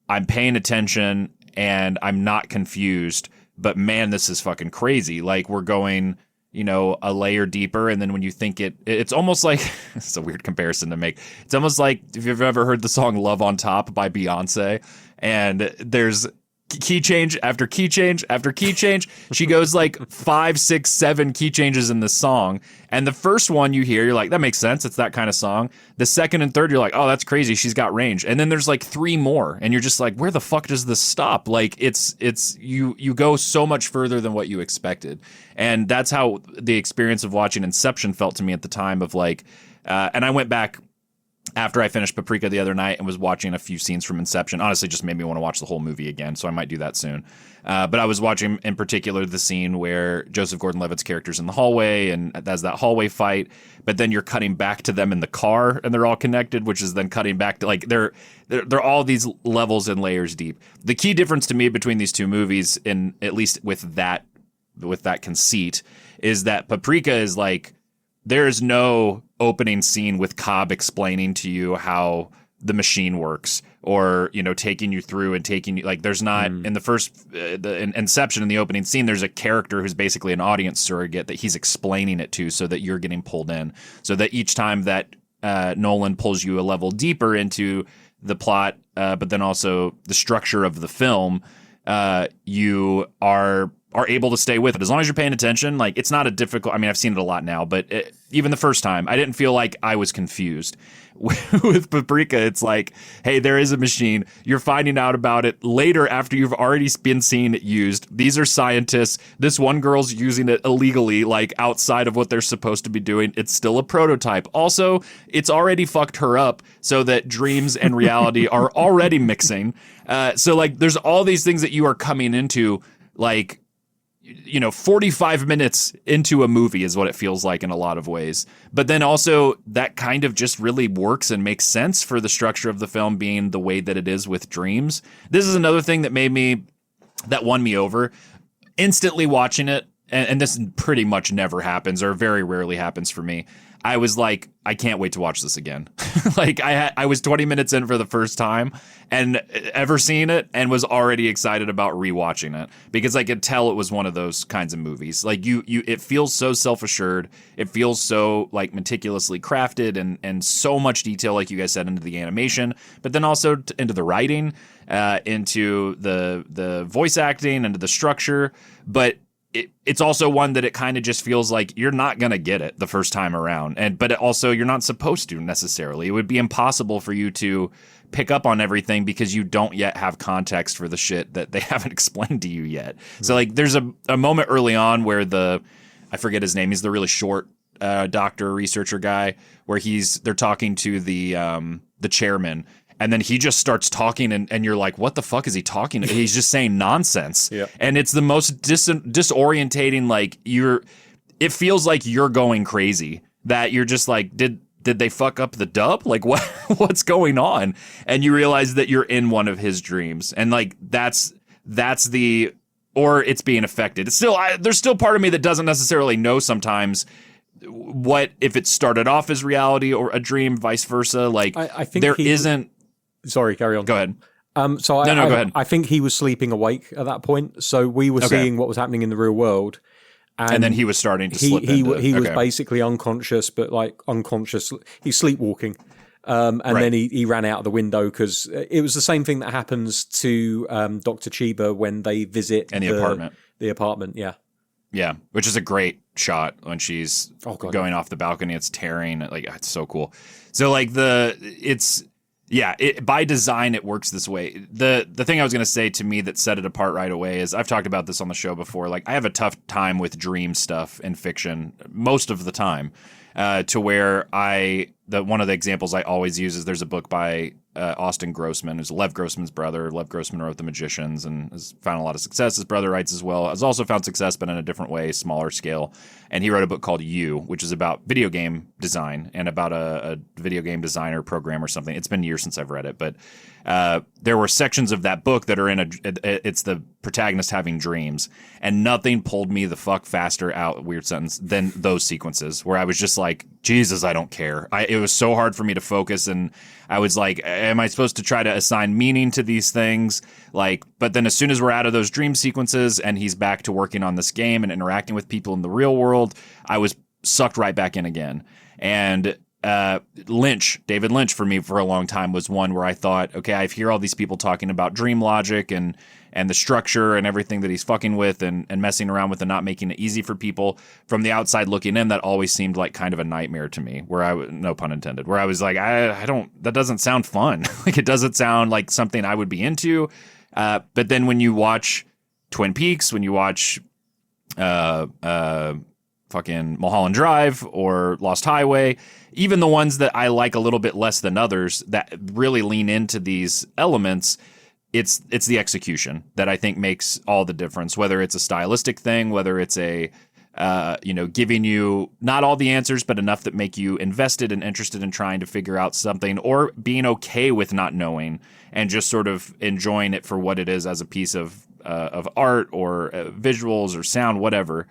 I'm paying attention and I'm not confused, but man, this is fucking crazy. Like we're going, a layer deeper. And then when you think it's almost like, it's a weird comparison to make. It's almost like if you've ever heard the song Love on Top by Beyonce, and there's key change after key change after key change. She goes like 5, 6, 7 key changes in the song. And the first one you hear, you're like, that makes sense. It's that kind of song. The second and third, you're like, oh, that's crazy. She's got range. And then there's like 3 more. And you're just like, where the fuck does this stop? Like you go so much further than what you expected. And that's how the experience of watching Inception felt to me at the time of like, and I went back after I finished Paprika the other night and was watching a few scenes from Inception. Honestly, just made me want to watch the whole movie again, so I might do that soon. But I was watching, in particular, the scene where Joseph Gordon-Levitt's character's in the hallway, and there's that hallway fight, but then you're cutting back to them in the car, and they're all connected, which is then cutting back to, like, they're all these levels and layers deep. The key difference to me between these two movies, in at least with that conceit, is that Paprika is like, there is no opening scene with Cobb explaining to you how the machine works, or taking you through and taking you, like, there's not in the first in Inception, in the opening scene, there's a character who's basically an audience surrogate that he's explaining it to, so that you're getting pulled in, so that each time that Nolan pulls you a level deeper into the plot, but then also the structure of the film, you are able to stay with it as long as you're paying attention. Like, it's not a difficult, I mean, I've seen it a lot now, but even the first time, I didn't feel like I was confused. With Paprika, it's like, hey, there is a machine. You're finding out about it later after you've already been seeing it used. These are scientists. This one girl's using it illegally, like outside of what they're supposed to be doing. It's still a prototype. Also, it's already fucked her up so that dreams and reality are already mixing. So like, there's all these things that you are coming into, like, 45 minutes into a movie is what it feels like in a lot of ways. But then also that kind of just really works and makes sense for the structure of the film being the way that it is with dreams. This is another thing that won me over. Instantly watching it, and this pretty much never happens or very rarely happens for me, I was like, I can't wait to watch this again. Like I was 20 minutes in for the first time and ever seeing it, and was already excited about rewatching it because I could tell it was one of those kinds of movies. Like it feels so self-assured. It feels so like meticulously crafted and so much detail, like you guys said, into the animation, but then also into the writing, into the voice acting, into the structure. But it's also one that it kind of just feels like you're not going to get it the first time around. But also you're not supposed to necessarily. It would be impossible for you to pick up on everything because you don't yet have context for the shit that they haven't explained to you yet. Mm-hmm. So like there's a moment early on where I forget his name. He's the really short doctor researcher guy where they're talking to the chairman. And then he just starts talking, and you're like, what the fuck is he talking? He's just saying nonsense. Yep. And it's the most disorientating, like, it feels like you're going crazy, that you're just like, did they fuck up the dub? Like, what's going on? And you realize that you're in one of his dreams. And like, that's or it's being affected. It's still, there's still part of me that doesn't necessarily know sometimes what, if it started off as reality or a dream, vice versa. Like, I think there isn't. Sorry, carry on. Go ahead. No, go ahead. I think he was sleeping awake at that point, so we were seeing what was happening in the real world, and then he was starting to slip. He was basically unconscious, but like unconscious. He's sleepwalking, and then he ran out of the window because it was the same thing that happens to Dr. Chiba when they visit the apartment. The apartment, yeah. Yeah, which is a great shot when she's going off the balcony. It's tearing. Like, it's so cool. So like by design, it works this way. The thing I was going to say to me that set it apart right away is, I've talked about this on the show before. Like, I have a tough time with dream stuff in fiction most of the time, to where I one of the examples I always use is there's a book by Austin Grossman, who's Lev Grossman's brother. Lev Grossman wrote The Magicians and has found a lot of success. His brother writes as well. Has also found success, but in a different way, smaller scale. And he wrote a book called You, which is about video game design and about a video game designer program or something. It's been years since I've read it, but there were sections of that book that are it's the protagonist having dreams, and nothing pulled me the fuck faster out, weird sentence, than those sequences where I was just like, Jesus, I don't care. It was so hard for me to focus, and I was like, am I supposed to try to assign meaning to these things? Like, but then as soon as we're out of those dream sequences and he's back to working on this game and interacting with people in the real world, I was sucked right back in again. And David Lynch for me for a long time was one where I thought, okay, I hear all these people talking about dream logic and the structure and everything that he's fucking with and messing around with and not making it easy for people. From the outside looking in, that always seemed like kind of a nightmare to me, where no pun intended, where I was like, that doesn't sound fun. Like, it doesn't sound like something I would be into. But then when you watch Twin Peaks, when you watch fucking Mulholland Drive or Lost Highway, even the ones that I like a little bit less than others that really lean into these elements, it's the execution that I think makes all the difference, whether it's a stylistic thing, whether it's a giving you not all the answers, but enough that make you invested and interested in trying to figure out something, or being okay with not knowing and just sort of enjoying it for what it is as a piece of art or visuals or sound, whatever.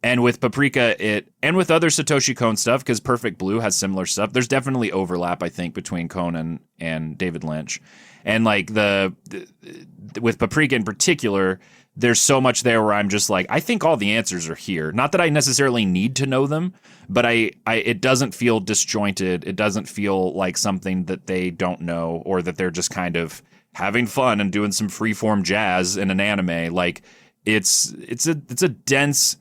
And with Paprika, and with other Satoshi Kon stuff, because Perfect Blue has similar stuff, there's definitely overlap, I think, between Kon and David Lynch. And like with Paprika in particular, there's so much there where I'm just like, I think all the answers are here. Not that I necessarily need to know them, but it doesn't feel disjointed. It doesn't feel like something that they don't know, or that they're just kind of having fun and doing some freeform jazz in an anime. Like, it's a dense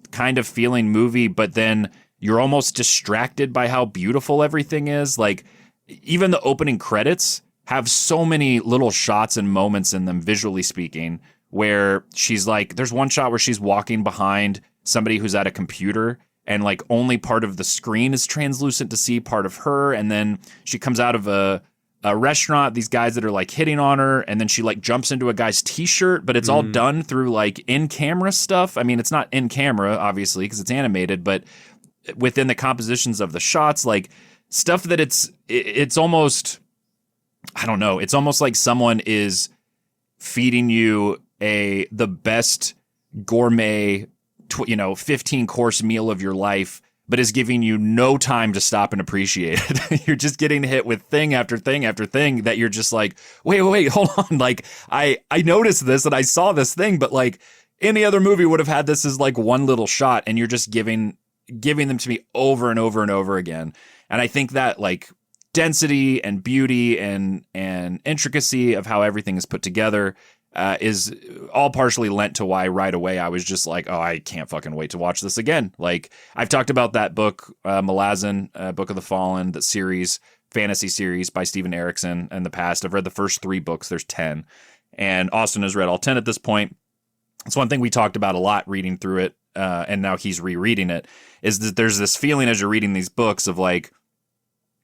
kind of feeling movie, but then you're almost distracted by how beautiful everything is. Like, even the opening credits have so many little shots and moments in them, visually speaking, where she's like, there's one shot where she's walking behind somebody who's at a computer, and like only part of the screen is translucent to see part of her, and then she comes out of a restaurant, these guys that are like hitting on her, and then she like jumps into a guy's t-shirt, but it's all done through like in-camera stuff. I mean, it's not in camera, obviously, because it's animated, but within the compositions of the shots, like stuff that it's almost, I don't know, it's almost like someone is feeding you the best gourmet 15-course meal of your life, but is giving you no time to stop and appreciate it. You're just getting hit with thing after thing after thing that you're just like, wait, hold on. Like, I noticed this and I saw this thing, but like any other movie would have had this as like one little shot, and you're just giving them to me over and over and over again. And I think that like density and beauty and intricacy of how everything is put together is all partially lent to why right away I was just like, oh, I can't fucking wait to watch this again. Like, I've talked about that book, Malazan, Book of the Fallen, the series, fantasy series by Steven Erikson in the past. I've read the first 3 books. There's 10. And Austin has read all 10 at this point. It's one thing we talked about a lot reading through it, and now he's rereading it, is that there's this feeling as you're reading these books of like,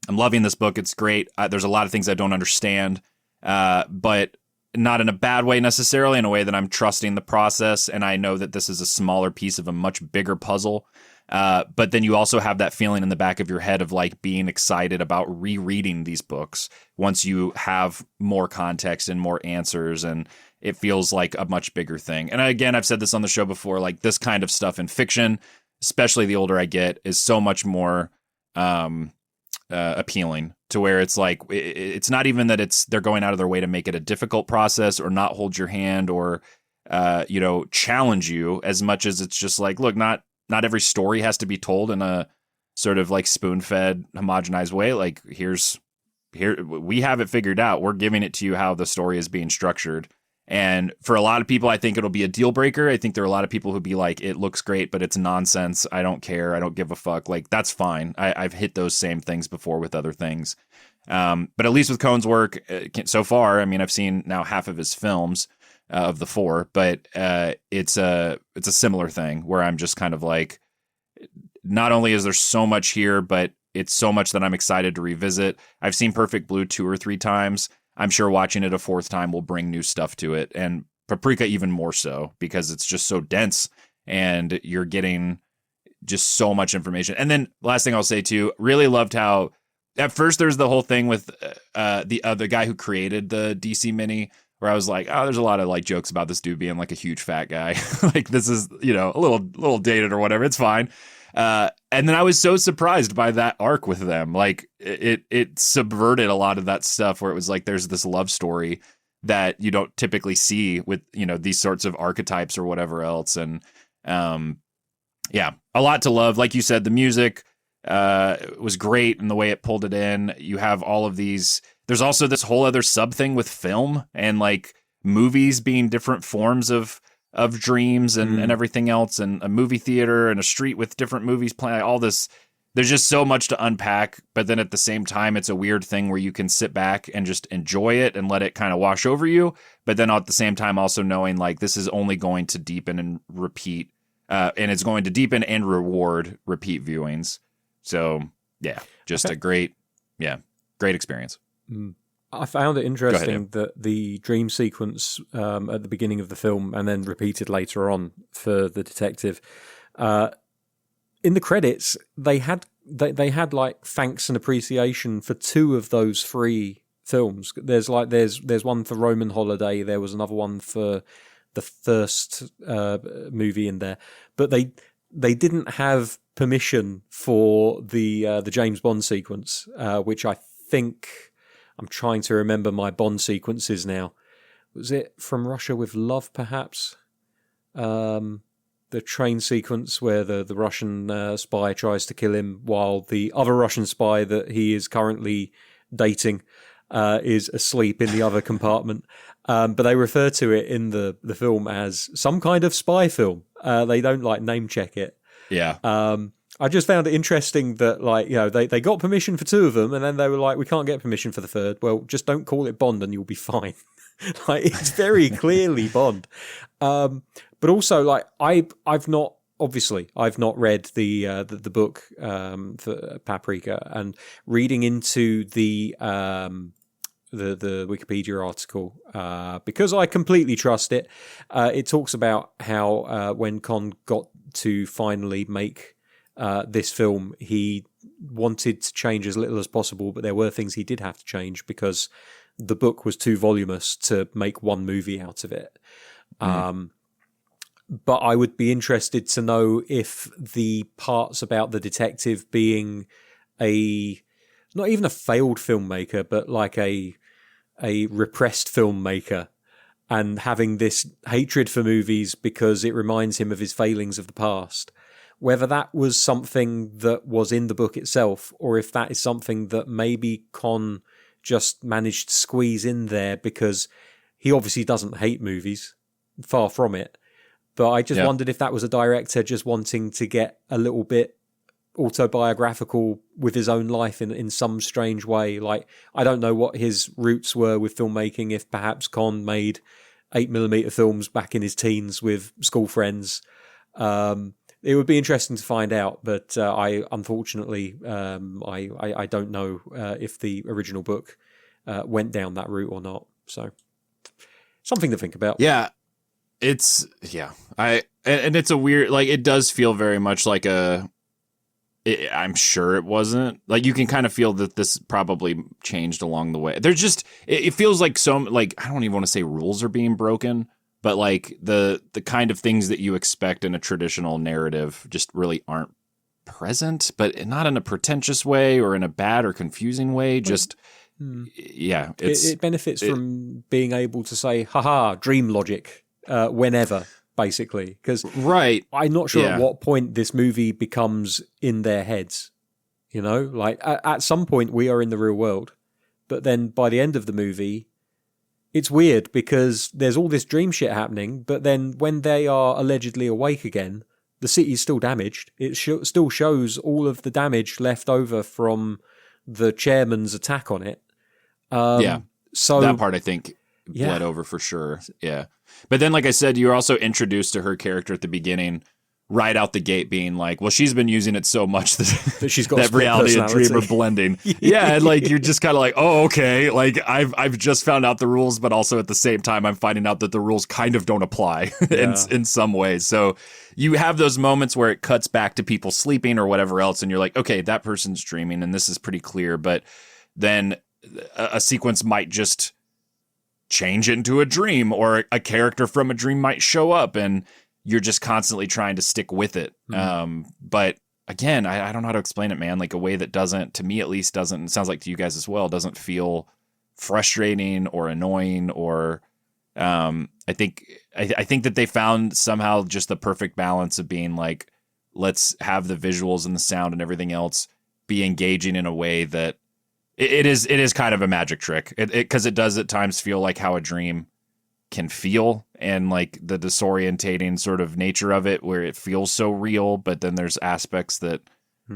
I'm loving this book. It's great. There's a lot of things I don't understand, but not in a bad way necessarily, in a way that I'm trusting the process. And I know that this is a smaller piece of a much bigger puzzle. But then you also have that feeling in the back of your head of like being excited about rereading these books once you have more context and more answers, and it feels like a much bigger thing. And again, I've said this on the show before, like this kind of stuff in fiction, especially the older I get, is so much more appealing, to where it's like, it's not even that they're going out of their way to make it a difficult process or not hold your hand or challenge you, as much as it's just like, look, not every story has to be told in a sort of like spoon-fed, homogenized way. Like, here we have it figured out. We're giving it to you how the story is being structured. And for a lot of people, I think it'll be a deal breaker. I think there are a lot of people who'd be like, it looks great, but it's nonsense. I don't care. I don't give a fuck. Like, that's fine. I've hit those same things before with other things. But at least with Kon's work so far, I mean, I've seen now half of his films of the 4, but it's a similar thing where I'm just kind of like, not only is there so much here, but it's so much that I'm excited to revisit. I've seen Perfect Blue 2 or 3 times. I'm sure watching it a 4th time will bring new stuff to it, and Paprika even more so, because it's just so dense and you're getting just so much information. And then last thing I'll say too, really loved how at first there's the whole thing with the guy who created the DC mini, where I was like, oh, there's a lot of like jokes about this dude being like a huge fat guy. Like this is, a little dated or whatever. It's fine. And then I was so surprised by that arc with them. Like it subverted a lot of that stuff where it was like, there's this love story that you don't typically see with, these sorts of archetypes or whatever else. And, yeah, a lot to love. Like you said, the music, was great in the way it pulled it in. You have all of these. There's also this whole other sub thing with film and like movies being different forms of dreams and everything else, and a movie theater and a street with different movies playing. All this. There's just so much to unpack. But then at the same time, it's a weird thing where you can sit back and just enjoy it and let it kind of wash over you. But then at the same time, also knowing like this is only going to deepen and repeat, and it's going to deepen and reward repeat viewings. So yeah, just a great experience. I found it interesting that the dream sequence at the beginning of the film and then repeated later on for the detective, in the credits they had like thanks and appreciation for 2 of those 3 films. There's one for Roman Holiday. There was another one for the first movie in there, but they didn't have permission for the James Bond sequence, which I think I'm trying to remember my Bond sequences now. Was it From Russia with Love, perhaps? The train sequence where the Russian spy tries to kill him while the other Russian spy that he is currently dating is asleep in the other compartment. But they refer to it in the film as some kind of spy film. They don't like name check it. Yeah. I just found it interesting that they got permission for 2 of them, and then they were like, we can't get permission for the 3rd. Well, just don't call it Bond and you'll be fine. Like it's very clearly Bond. But also like I've not read the book for Paprika, and reading into the Wikipedia article, because I completely trust it. It talks about how when Kon got to finally make this film, he wanted to change as little as possible, but there were things he did have to change because the book was too voluminous to make one movie out of it. But I would be interested to know if the parts about the detective being not even a failed filmmaker, but like a repressed filmmaker, and having this hatred for movies because it reminds him of his failings of the past, whether that was something that was in the book itself, or if that is something that maybe Kon just managed to squeeze in there because he obviously doesn't hate movies, far from it. But I just wondered if that was a director just wanting to get a little bit autobiographical with his own life in some strange way. Like, I don't know what his roots were with filmmaking, if perhaps Kon made 8mm films back in his teens with school friends. It would be interesting to find out, but I unfortunately I don't know if the original book went down that route or not. So something to think about. Yeah. It's it's a weird, like, it does feel very much like I'm sure it wasn't, like, you can kind of feel that this probably changed along the way. There's just, it feels like I don't even want to say rules are being broken, but like the kind of things that you expect in a traditional narrative just really aren't present, but not in a pretentious way or in a bad or confusing way. Just, it benefits from being able to say, haha, dream logic. Whenever, basically, because I'm not sure at what point this movie becomes in their heads. Like at some point we are in the real world, but then by the end of the movie, it's weird because there's all this dream shit happening. But then when they are allegedly awake again, the city's still damaged. It still shows all of the damage left over from the chairman's attack on it. So that part I think bled over for sure. Yeah. But then, like I said, you're also introduced to her character at the beginning right out the gate being like, well, she's been using it so much that she's got that reality and dream are blending. Yeah, and like you're just kind of like, oh, okay. Like I've just found out the rules, but also at the same time, I'm finding out that the rules kind of don't apply in some ways. So you have those moments where it cuts back to people sleeping or whatever else, and you're like, okay, that person's dreaming, and this is pretty clear. But then a sequence might just change into a dream, or a character from a dream might show up, and you're just constantly trying to stick with it. But again, I don't know how to explain it, man. Like a way that doesn't, to me at least, doesn't, it sounds like to you guys as well, doesn't feel frustrating or annoying or I think that they found somehow just the perfect balance of being like, let's have the visuals and the sound and everything else be engaging in a way that it is kind of a magic trick. Because it does at times feel like how a dream can feel, and like the disorientating sort of nature of it where it feels so real, but then there's aspects that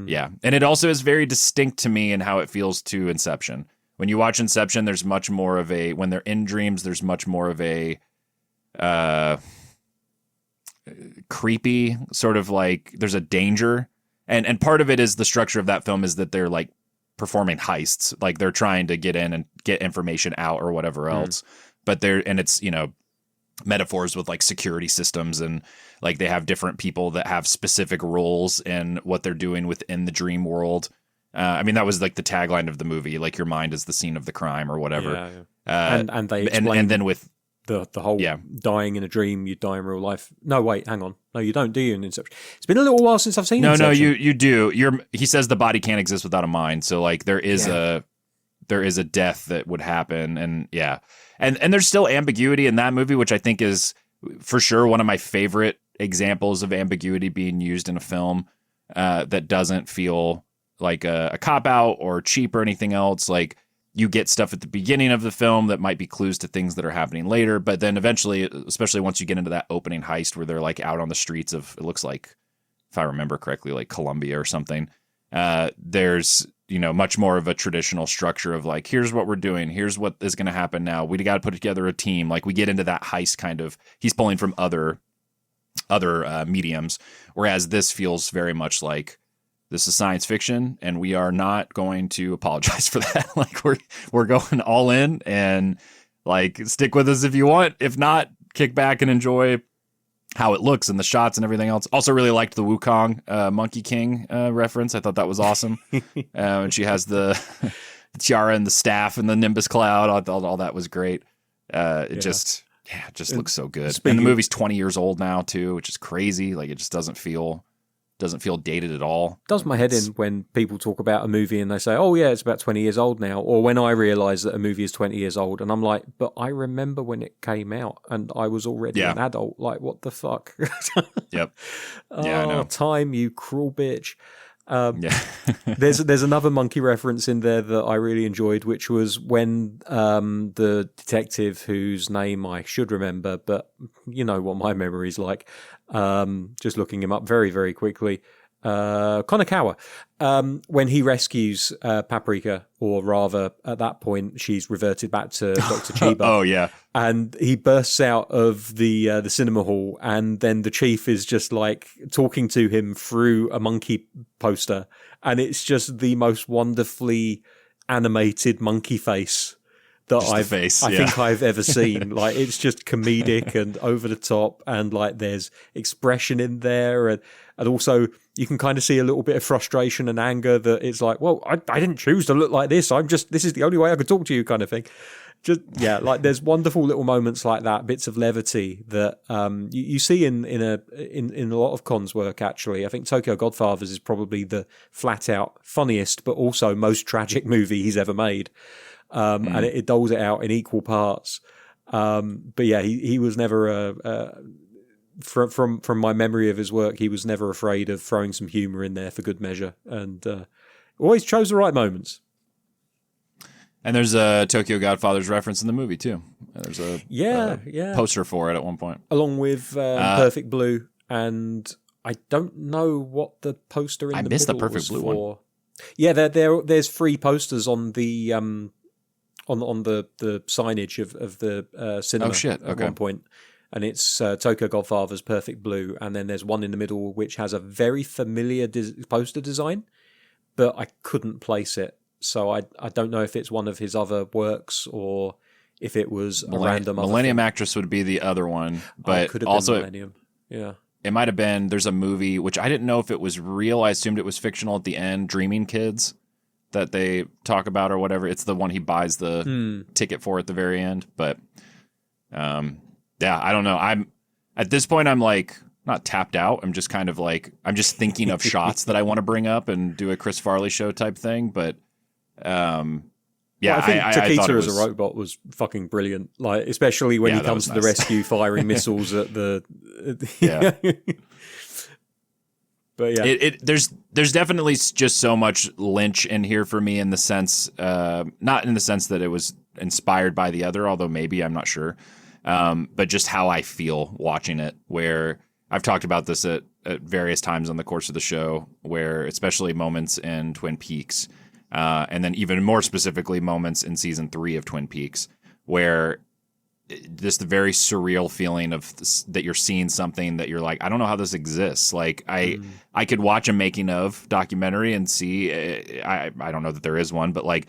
yeah. And it also is very distinct to me in how it feels to Inception. When you watch Inception, there's much more of a, when they're in dreams, there's much more of a creepy sort of like, there's a danger. And part of it is the structure of that film is that they're like performing heists, like they're trying to get in and get information out or whatever else. But and it's, you know, metaphors with like security systems, and like they have different people that have specific roles in what they're doing within the dream world. I mean, that was like the tagline of the movie, like your mind is the scene of the crime or whatever. Yeah. And they explain and then with the whole dying in a dream, you die in real life. No, wait, hang on. No, you don't, do you, in Inception? It's been a little while since I've seen Inception. No, you do. He says the body can't exist without a mind. So like there is a death that would happen, and and there's still ambiguity in that movie, which I think is for sure one of my favorite examples of ambiguity being used in a film that doesn't feel like a cop-out or cheap or anything else. Like you get stuff at the beginning of the film that might be clues to things that are happening later, but then eventually, especially once you get into that opening heist where they're like out on the streets of, it looks like, if I remember correctly, like Colombia or something, there's, you know, much more of a traditional structure of like, here's what we're doing, here's what is going to happen now, we got to put together a team. Like we get into that heist kind of, he's pulling from other mediums, whereas this feels very much like, this is science fiction, and we are not going to apologize for that. Like we're going all in, and like stick with us if you want. If not, kick back and enjoy how it looks and the shots and everything else. Also really liked the Wukong Monkey King reference. I thought that was awesome. And she has the tiara and the staff and the Nimbus cloud. I thought all that was great. It just looks so good. And the movie's 20 years old now too, which is crazy. Like it just doesn't feel dated at all. Does my head in when people talk about a movie and they say, oh yeah, it's about 20 years old now, or when I realize that a movie is 20 years old and I'm like, but I remember when it came out and I was already an adult. Like, what the fuck? Yep. Yeah, I know. Time, you cruel bitch. There's another monkey reference in there that I really enjoyed, which was when the detective, whose name I should remember, but you know what my memory's like, just looking him up very, very quickly, Konakawa, when he rescues Paprika, or rather at that point she's reverted back to Dr. Chiba. Oh yeah. And he bursts out of the cinema hall, and then the chief is just like talking to him through a monkey poster, and it's just the most wonderfully animated monkey face that I think I've ever seen. Like it's just comedic and over the top, and like there's expression in there, and also you can kind of see a little bit of frustration and anger that it's like, well, I didn't choose to look like this. this is the only way I could talk to you, kind of thing. Just like there's wonderful little moments like that, bits of levity that you see in a lot of Kon's work. Actually, I think Tokyo Godfathers is probably the flat out funniest, but also most tragic movie he's ever made. And it doles it out in equal parts. But yeah, he was never from my memory of his work, he was never afraid of throwing some humor in there for good measure, and always chose the right moments. And there's a Tokyo Godfathers reference in the movie too. There's a poster for it at one point, along with Perfect Blue, and I don't know what the poster in the missed middle the Perfect was Blue for. one. Yeah, there's 3 posters on the on the signage of the cinema. Oh shit! Okay. At one point, and it's Tokyo Godfather's Perfect Blue, and then there's one in the middle which has a very familiar poster design, but I couldn't place it. So I don't know if it's one of his other works or if it was a random Millennium Actress would be the other one, but could have also been Millennium. Yeah. It might have been, there's a movie, which I didn't know if it was real. I assumed it was fictional at the end, Dreaming Kids, that they talk about or whatever. It's the one he buys the ticket for at the very end. But, yeah, I don't know. At this point, I'm like, not tapped out. I'm just kind of like, I'm just thinking of shots that I want to bring up and do a Chris Farley show type thing. But, yeah, well, I think Takita was, as a robot was fucking brilliant. Like, especially when he comes to the rescue, firing missiles at the. Yeah. But yeah, there's definitely just so much Lynch in here for me in the sense, not in the sense that it was inspired by the other, although maybe, I'm not sure, but just how I feel watching it. Where I've talked about this at various times on the course of the show, where especially moments in Twin Peaks. And then even more specifically, moments in season 3 of Twin Peaks, where just the very surreal feeling of this, that you're seeing something that you're like, I don't know how this exists. Like I could watch a making of documentary and see, I don't know that there is one, but like,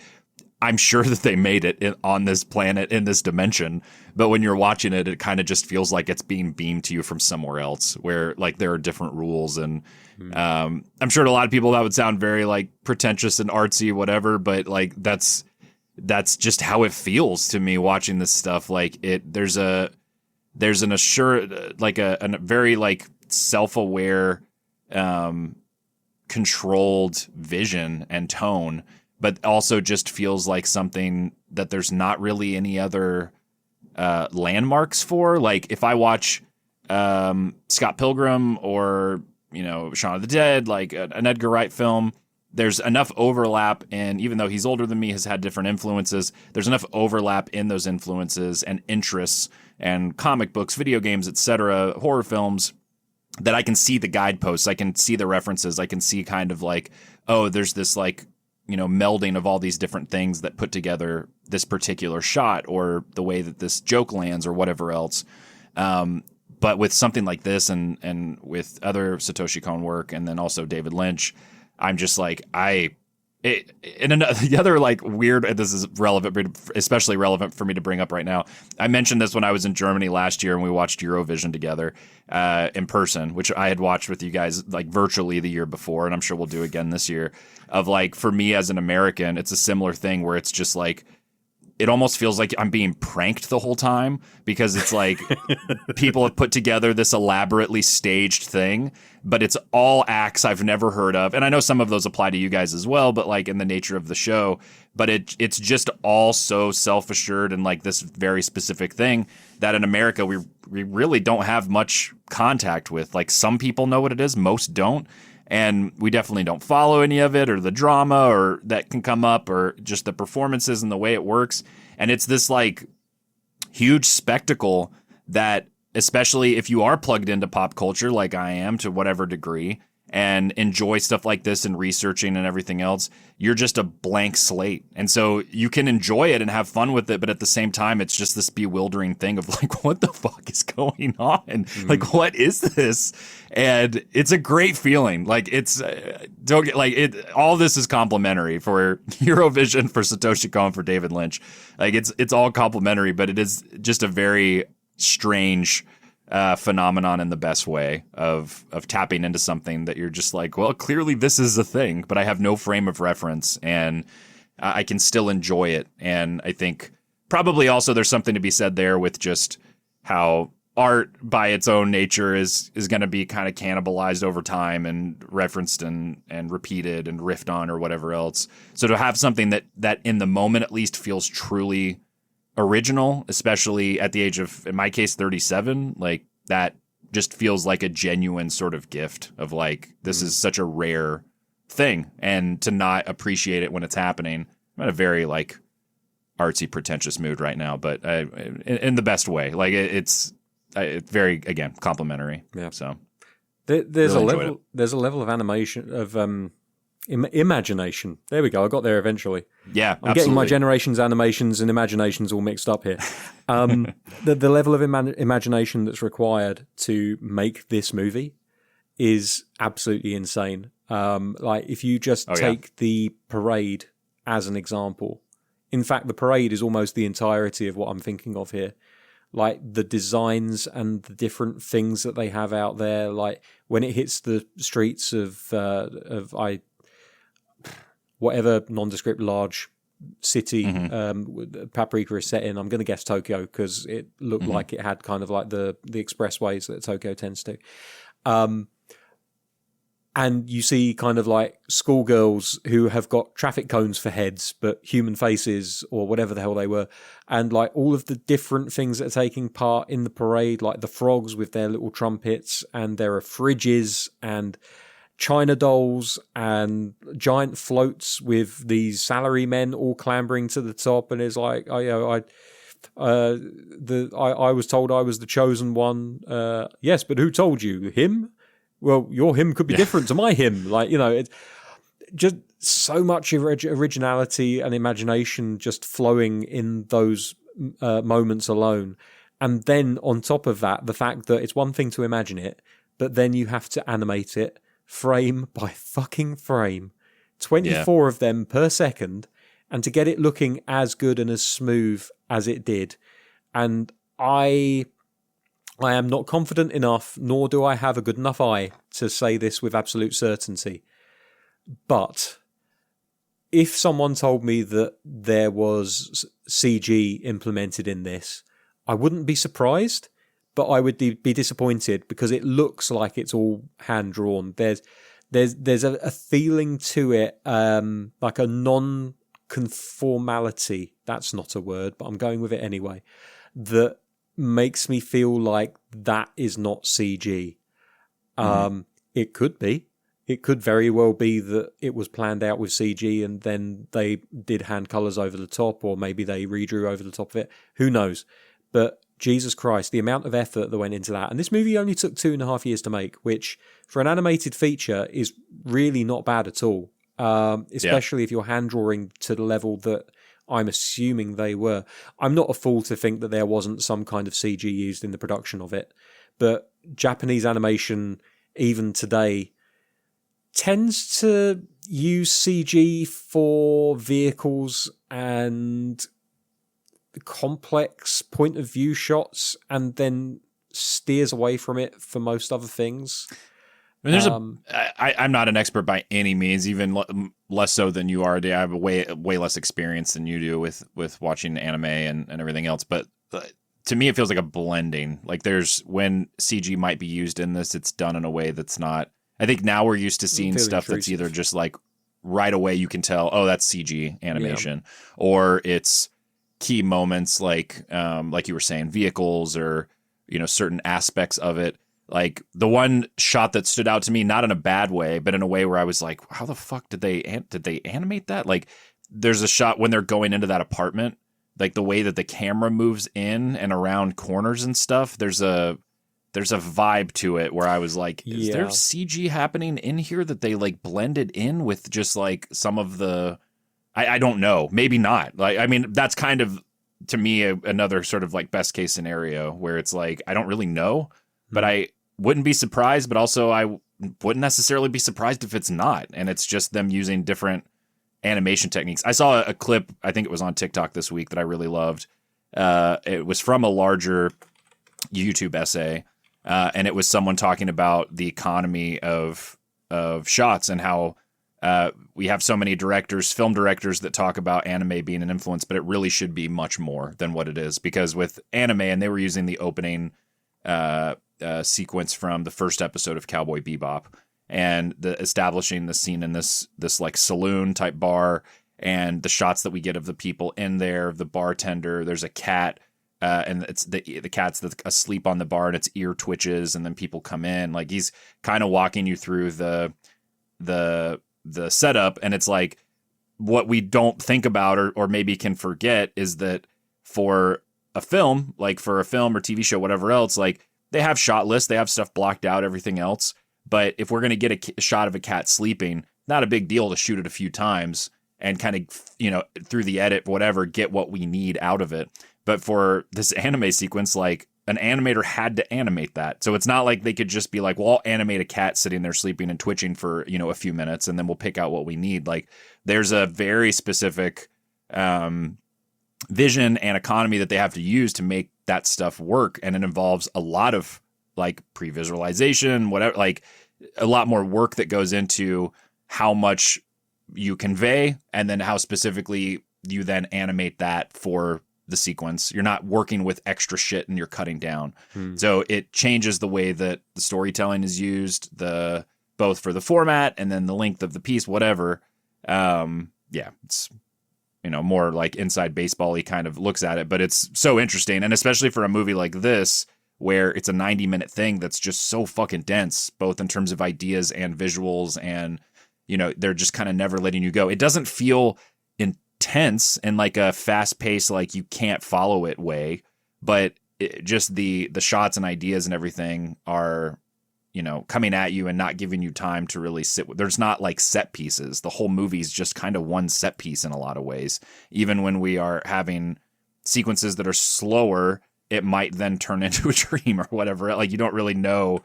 I'm sure that they made it on this planet in this dimension. But when you're watching it, it kind of just feels like it's being beamed to you from somewhere else, where like there are different rules. And I'm sure to a lot of people that would sound very like pretentious and artsy, whatever. But like that's just how it feels to me watching this stuff. Like there's an assured, like a very like self-aware, controlled vision and tone, but also just feels like something that there's not really any other landmarks for. Like if I watch Scott Pilgrim or, Shaun of the Dead, like an Edgar Wright film, there's enough overlap, and even though he's older than me, has had different influences, there's enough overlap in those influences and interests and comic books, video games, etc., horror films, that I can see the guideposts, I can see the references, I can see kind of like, oh, there's this like, melding of all these different things that put together this particular shot or the way that this joke lands or whatever else. But with something like this and with other Satoshi Kon work and then also David Lynch, I'm just like, the other like weird, this is relevant, especially relevant for me to bring up right now. I mentioned this when I was in Germany last year and we watched Eurovision together in person, which I had watched with you guys like virtually the year before, and I'm sure we'll do again this year. Of like, for me as an American, it's a similar thing where it's just like, it almost feels like I'm being pranked the whole time, because it's like people have put together this elaborately staged thing, but it's all acts I've never heard of. And I know some of those apply to you guys as well, but like in the nature of the show, but it's just all so self-assured and like this very specific thing that in America, we really don't have much contact with. Like some people know what it is, most don't. And we definitely don't follow any of it or the drama or that can come up or just the performances and the way it works. And it's this like huge spectacle that, especially if you are plugged into pop culture like I am to whatever degree and enjoy stuff like this and researching and everything else, you're just a blank slate. And so you can enjoy it and have fun with it, but at the same time, it's just this bewildering thing of like, what the fuck is going on? Like, what is this? And it's a great feeling. Like it's, don't get like it, all this is complimentary for Eurovision, for Satoshi Kon, for David Lynch. Like it's all complimentary, but it is just a very strange phenomenon in the best way of tapping into something that you're just like, well, clearly this is a thing, but I have no frame of reference and I can still enjoy it. And I think probably also there's something to be said there with just how art by its own nature is going to be kind of cannibalized over time and referenced and repeated and riffed on or whatever else. So to have something that in the moment at least feels truly original, especially at the age of, in my case, 37, like that just feels like a genuine sort of gift of like, this is such a rare thing, and to not appreciate it when it's happening. I'm in a very like artsy, pretentious mood right now, but in the best way. Like it's very, again, complimentary. Yeah. So there's really a level of animation of Imagination. There we go. I got there eventually. Yeah, I'm getting my generations, animations, and imaginations all mixed up here. The level of imagination that's required to make this movie is absolutely insane. Like if you just take the parade as an example. In fact, the parade is almost the entirety of what I'm thinking of here. Like the designs and the different things that they have out there. Like when it hits the streets of whatever nondescript large city Paprika is set in. I'm going to guess Tokyo because it looked like it had kind of like the expressways that Tokyo tends to. And you see kind of like schoolgirls who have got traffic cones for heads, but human faces or whatever the hell they were. And like all of the different things that are taking part in the parade, like the frogs with their little trumpets, and there are fridges and China dolls and giant floats with these salarymen all clambering to the top. And it's like, I was told I was the chosen one. Yes, but who told you? Him? Well, your him could be different to my him. Like, it's just so much originality and imagination just flowing in those moments alone. And then on top of that, the fact that it's one thing to imagine it, but then you have to animate it frame by fucking frame, 24 of them per second, and to get it looking as good and as smooth as it did. And I am not confident enough, nor do I have a good enough eye to say this with absolute certainty. But if someone told me that there was CG implemented in this, I wouldn't be surprised, but I would be disappointed because it looks like it's all hand-drawn. There's a feeling to it, like a non-conformality. That's not a word, but I'm going with it anyway. That makes me feel like that is not CG. It could be. It could very well be that it was planned out with CG and then they did hand colours over the top, or maybe they redrew over the top of it. Who knows? But Jesus Christ, the amount of effort that went into that. And this movie only took 2.5 years to make, which for an animated feature is really not bad at all. Especially if you're hand drawing to the level that I'm assuming they were. I'm not a fool to think that there wasn't some kind of CG used in the production of it, but Japanese animation, even today, tends to use CG for vehicles and complex point of view shots and then steers away from it for most other things. I mean, I'm not an expert by any means, even less so than you are. I have a way less experience than you do with watching anime and everything else. But to me, it feels like a blending. Like when CG might be used in this, it's done in a way that's not. I think now we're used to seeing stuff that's either just like right away you can tell, oh, that's CG animation, or it's key moments like you were saying, vehicles or certain aspects of it. Like the one shot that stood out to me, not in a bad way, but in a way where I was like, how the fuck did they animate that? Like there's a shot when they're going into that apartment, like the way that the camera moves in and around corners and stuff. There's a vibe to it where I was like, is there CG happening in here that they like blended in with just like some of the, I don't know, maybe not. Like, I mean, that's kind of to me another sort of like best case scenario where it's like, I don't really know, but I wouldn't be surprised, but also I wouldn't necessarily be surprised if it's not. And it's just them using different animation techniques. I saw a clip, I think it was on TikTok this week, that I really loved. It was from a larger YouTube essay, and it was someone talking about the economy of shots and how we have so many film directors that talk about anime being an influence, but it really should be much more than what it is. Because with anime, and they were using the opening sequence from the first episode of Cowboy Bebop, and establishing the scene in this like saloon type bar, and the shots that we get of the people in there, the bartender. There's a cat, and it's the cat's asleep on the bar, and its ear twitches, and then people come in. Like he's kind of walking you through the setup, and it's like what we don't think about or maybe can forget is that for a film or TV show, whatever else, like they have shot lists, they have stuff blocked out, everything else. But if we're going to get a shot of a cat sleeping, not a big deal to shoot it a few times and kind of, through the edit, whatever, get what we need out of it. But for this anime sequence, like, an animator had to animate that. So it's not like they could just be like, well, I'll animate a cat sitting there sleeping and twitching for, a few minutes, and then we'll pick out what we need. Like, there's a very specific vision and economy that they have to use to make that stuff work. And it involves a lot of like pre-visualization, whatever, like a lot more work that goes into how much you convey and then how specifically you then animate that for the sequence. You're not working with extra shit and you're cutting down. So it changes the way that the storytelling is used, both for the format and then the length of the piece, whatever. It's more like inside baseball-y kind of looks at it, but it's so interesting. And especially for a movie like this, where it's a 90-minute thing that's just so fucking dense, both in terms of ideas and visuals, and they're just kind of never letting you go. It doesn't feel intense and like a fast-paced, like you can't follow it way, but just the shots and ideas and everything are coming at you and not giving you time to really sit with. There's not like set pieces. The whole movie is just kind of one set piece in a lot of ways. Even when we are having sequences that are slower, it might then turn into a dream or whatever. Like, you don't really know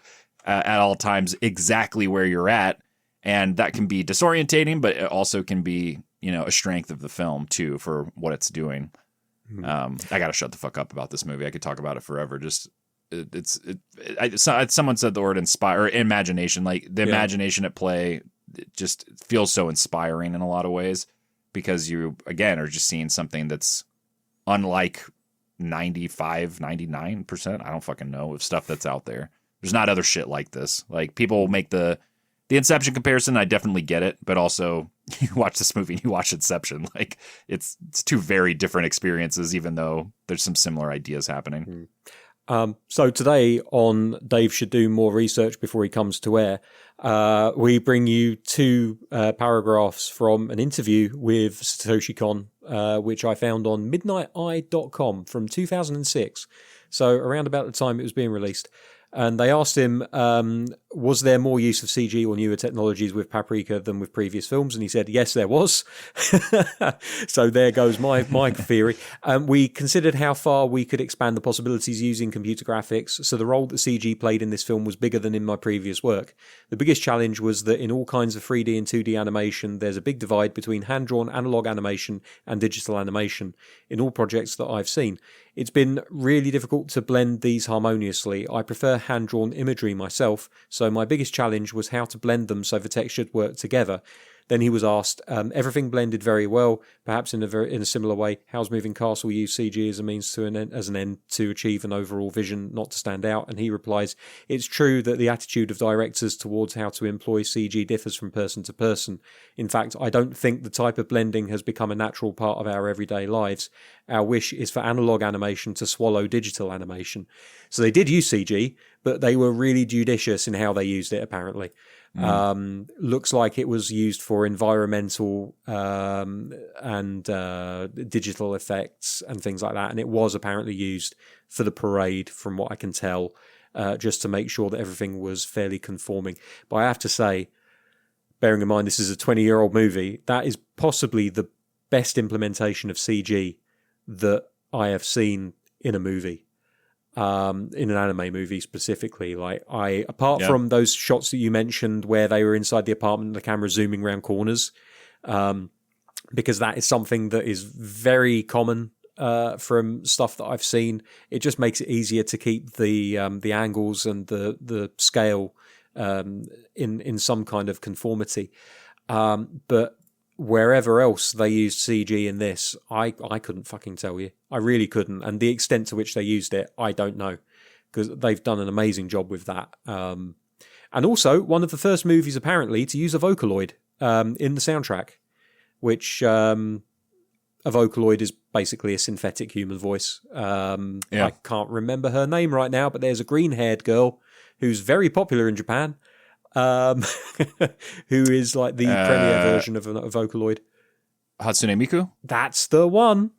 at all times exactly where you're at. And that can be disorientating, but it also can be, a strength of the film too, for what it's doing. I got to shut the fuck up about this movie. I could talk about it forever. Just, someone said the word inspire, or imagination, like the imagination at play. It just feels so inspiring in a lot of ways, because you, again, are just seeing something that's unlike 99%. I don't fucking know, of stuff that's out there. There's not other shit like this. Like, people make the Inception comparison. I definitely get it, but also you watch this movie and you watch Inception. Like, it's two very different experiences, even though there's some similar ideas happening. So today on Dave Should Do More Research Before He Comes to Air, we bring you two paragraphs from an interview with Satoshi Kon, which I found on midnighteye.com from 2006. So around about the time it was being released. And they asked him, was there more use of CG or newer technologies with Paprika than with previous films? And he said, yes, there was. So there goes my theory. We considered how far we could expand the possibilities using computer graphics. So the role that CG played in this film was bigger than in my previous work. The biggest challenge was that in all kinds of 3D and 2D animation, there's a big divide between hand-drawn analog animation and digital animation in all projects that I've seen. It's been really difficult to blend these harmoniously. I prefer hand-drawn imagery myself, so my biggest challenge was how to blend them so the texture worked together. Then he was asked, everything blended very well, perhaps in a similar way. How's Moving Castle use CG as a means to as an end to achieve an overall vision, not to stand out? And he replies, it's true that the attitude of directors towards how to employ CG differs from person to person. In fact, I don't think the type of blending has become a natural part of our everyday lives. Our wish is for analog animation to swallow digital animation. So they did use CG, but they were really judicious in how they used it, apparently. Looks like it was used for environmental and digital effects and things like that. And it was apparently used for the parade, from what I can tell, just to make sure that everything was fairly conforming. But I have to say, bearing in mind this is a 20-year-old movie, that is possibly the best implementation of CG that I have seen in a movie. In an anime movie specifically, apart from those shots that you mentioned where they were inside the apartment and the camera zooming around corners, because that is something that is very common from stuff that I've seen. It just makes it easier to keep the angles and the scale in some kind of conformity. But wherever else they used CG in this, I couldn't fucking tell you. I really couldn't. And the extent to which they used it, I don't know, because they've done an amazing job with that. And also, one of the first movies, apparently, to use a Vocaloid in the soundtrack, which a Vocaloid is basically a synthetic human voice. I can't remember her name right now, but there's a green-haired girl who's very popular in Japan, who is like the premier version of a Vocaloid. Hatsune Miku? That's the one.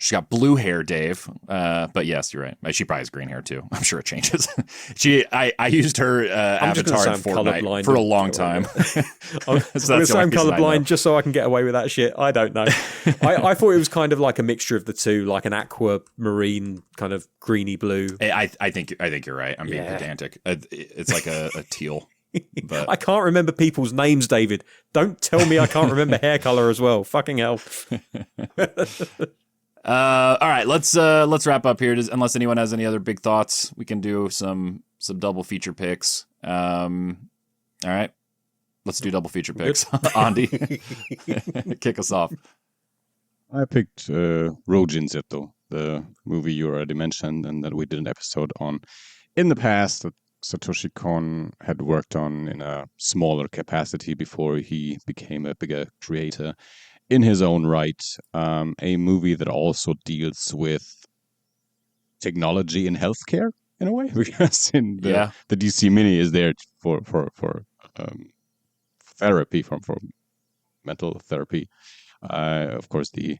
She's got blue hair, Dave. But yes, you're right. She probably has green hair too. I'm sure it changes. I used her avatar in Fortnite for a long time. I'm colorblind just so I can get away with that shit. I don't know. I thought it was kind of like a mixture of the two, like an aquamarine kind of greeny blue. I think you're right. I'm being pedantic. It's like a teal. But I can't remember people's names, David. Don't tell me I can't remember hair color as well. Fucking hell. All right, let's wrap up here. Unless anyone has any other big thoughts, we can do some double feature picks. All right, let's do double feature picks. Andi, kick us off. I picked Rojin Zeto, the movie you already mentioned and that we did an episode on in the past that Satoshi Kon had worked on in a smaller capacity before he became a bigger creator in his own right. A movie that also deals with technology in healthcare in a way, because in the DC Mini is there for therapy, for mental therapy. Of course, the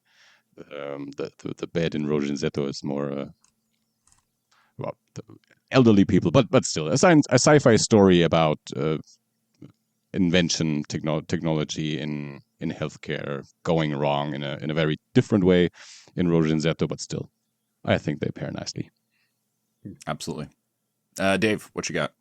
bed in Rojin Zeto is more elderly people, but still a sci-fi story about invention, technology in healthcare going wrong in a very different way in Rojin Zeto, but still, I think they pair nicely. Absolutely. Dave, what you got?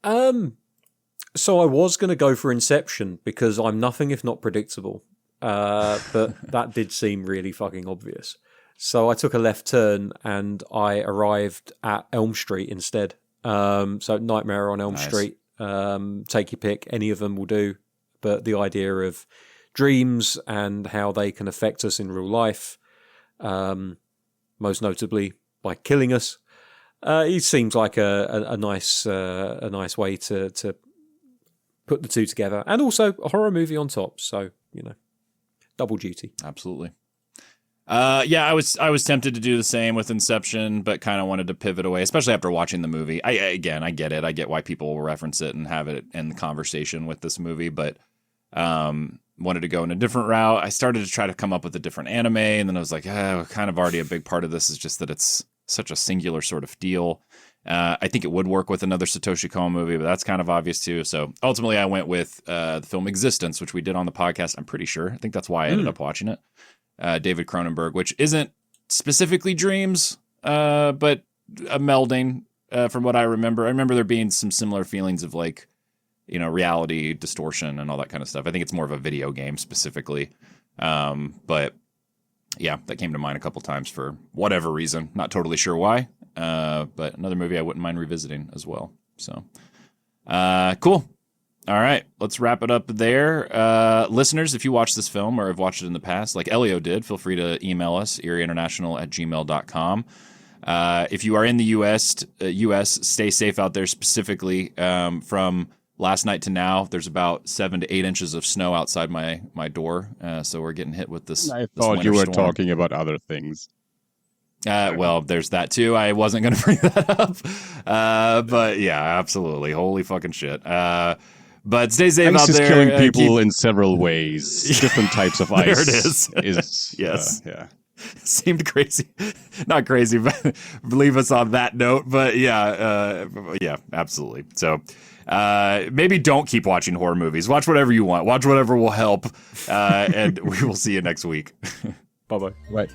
So I was going to go for Inception because I'm nothing if not predictable, but that did seem really fucking obvious. So I took a left turn and I arrived at Elm Street instead. So Nightmare on Elm Street. Take your pick. Any of them will do. But the idea of dreams and how they can affect us in real life, most notably by killing us, it seems like a nice way to put the two together, and also a horror movie on top. So double duty. Absolutely. I was tempted to do the same with Inception, but kind of wanted to pivot away, especially after watching the movie. I get it. I get why people will reference it and have it in the conversation with this movie, but wanted to go in a different route. I started to try to come up with a different anime, and then I was like, kind of already a big part of this is just that it's such a singular sort of deal. I think it would work with another Satoshi Kon movie, but that's kind of obvious too. So ultimately, I went with the film Existence, which we did on the podcast. I'm pretty sure. I think that's why I ended up watching it. David Cronenberg, which isn't specifically dreams, but a melding from what I remember. I remember there being some similar feelings of like, reality distortion and all that kind of stuff. I think it's more of a video game specifically. But yeah, that came to mind a couple times for whatever reason. Not totally sure why, but another movie I wouldn't mind revisiting as well. So cool. All right, let's wrap it up there. Listeners, if you watch this film or have watched it in the past, like Elio did, feel free to email us, eerieinternational@gmail.com. If you are in the U.S., stay safe out there, specifically from last night to now. There's about 7 to 8 inches of snow outside my door, so we're getting hit with this. I thought you were talking about other things. Well, there's that too. I wasn't going to bring that up, but yeah, absolutely. Holy fucking shit. But stay safe out there. Ice is killing people in several ways. Different types of ice. There it is. Yes. Yeah. Seemed crazy. Not crazy, but leave us on that note. But yeah, absolutely. So maybe don't keep watching horror movies. Watch whatever you want. Watch whatever will help. And we will see you next week. Bye-bye. Bye.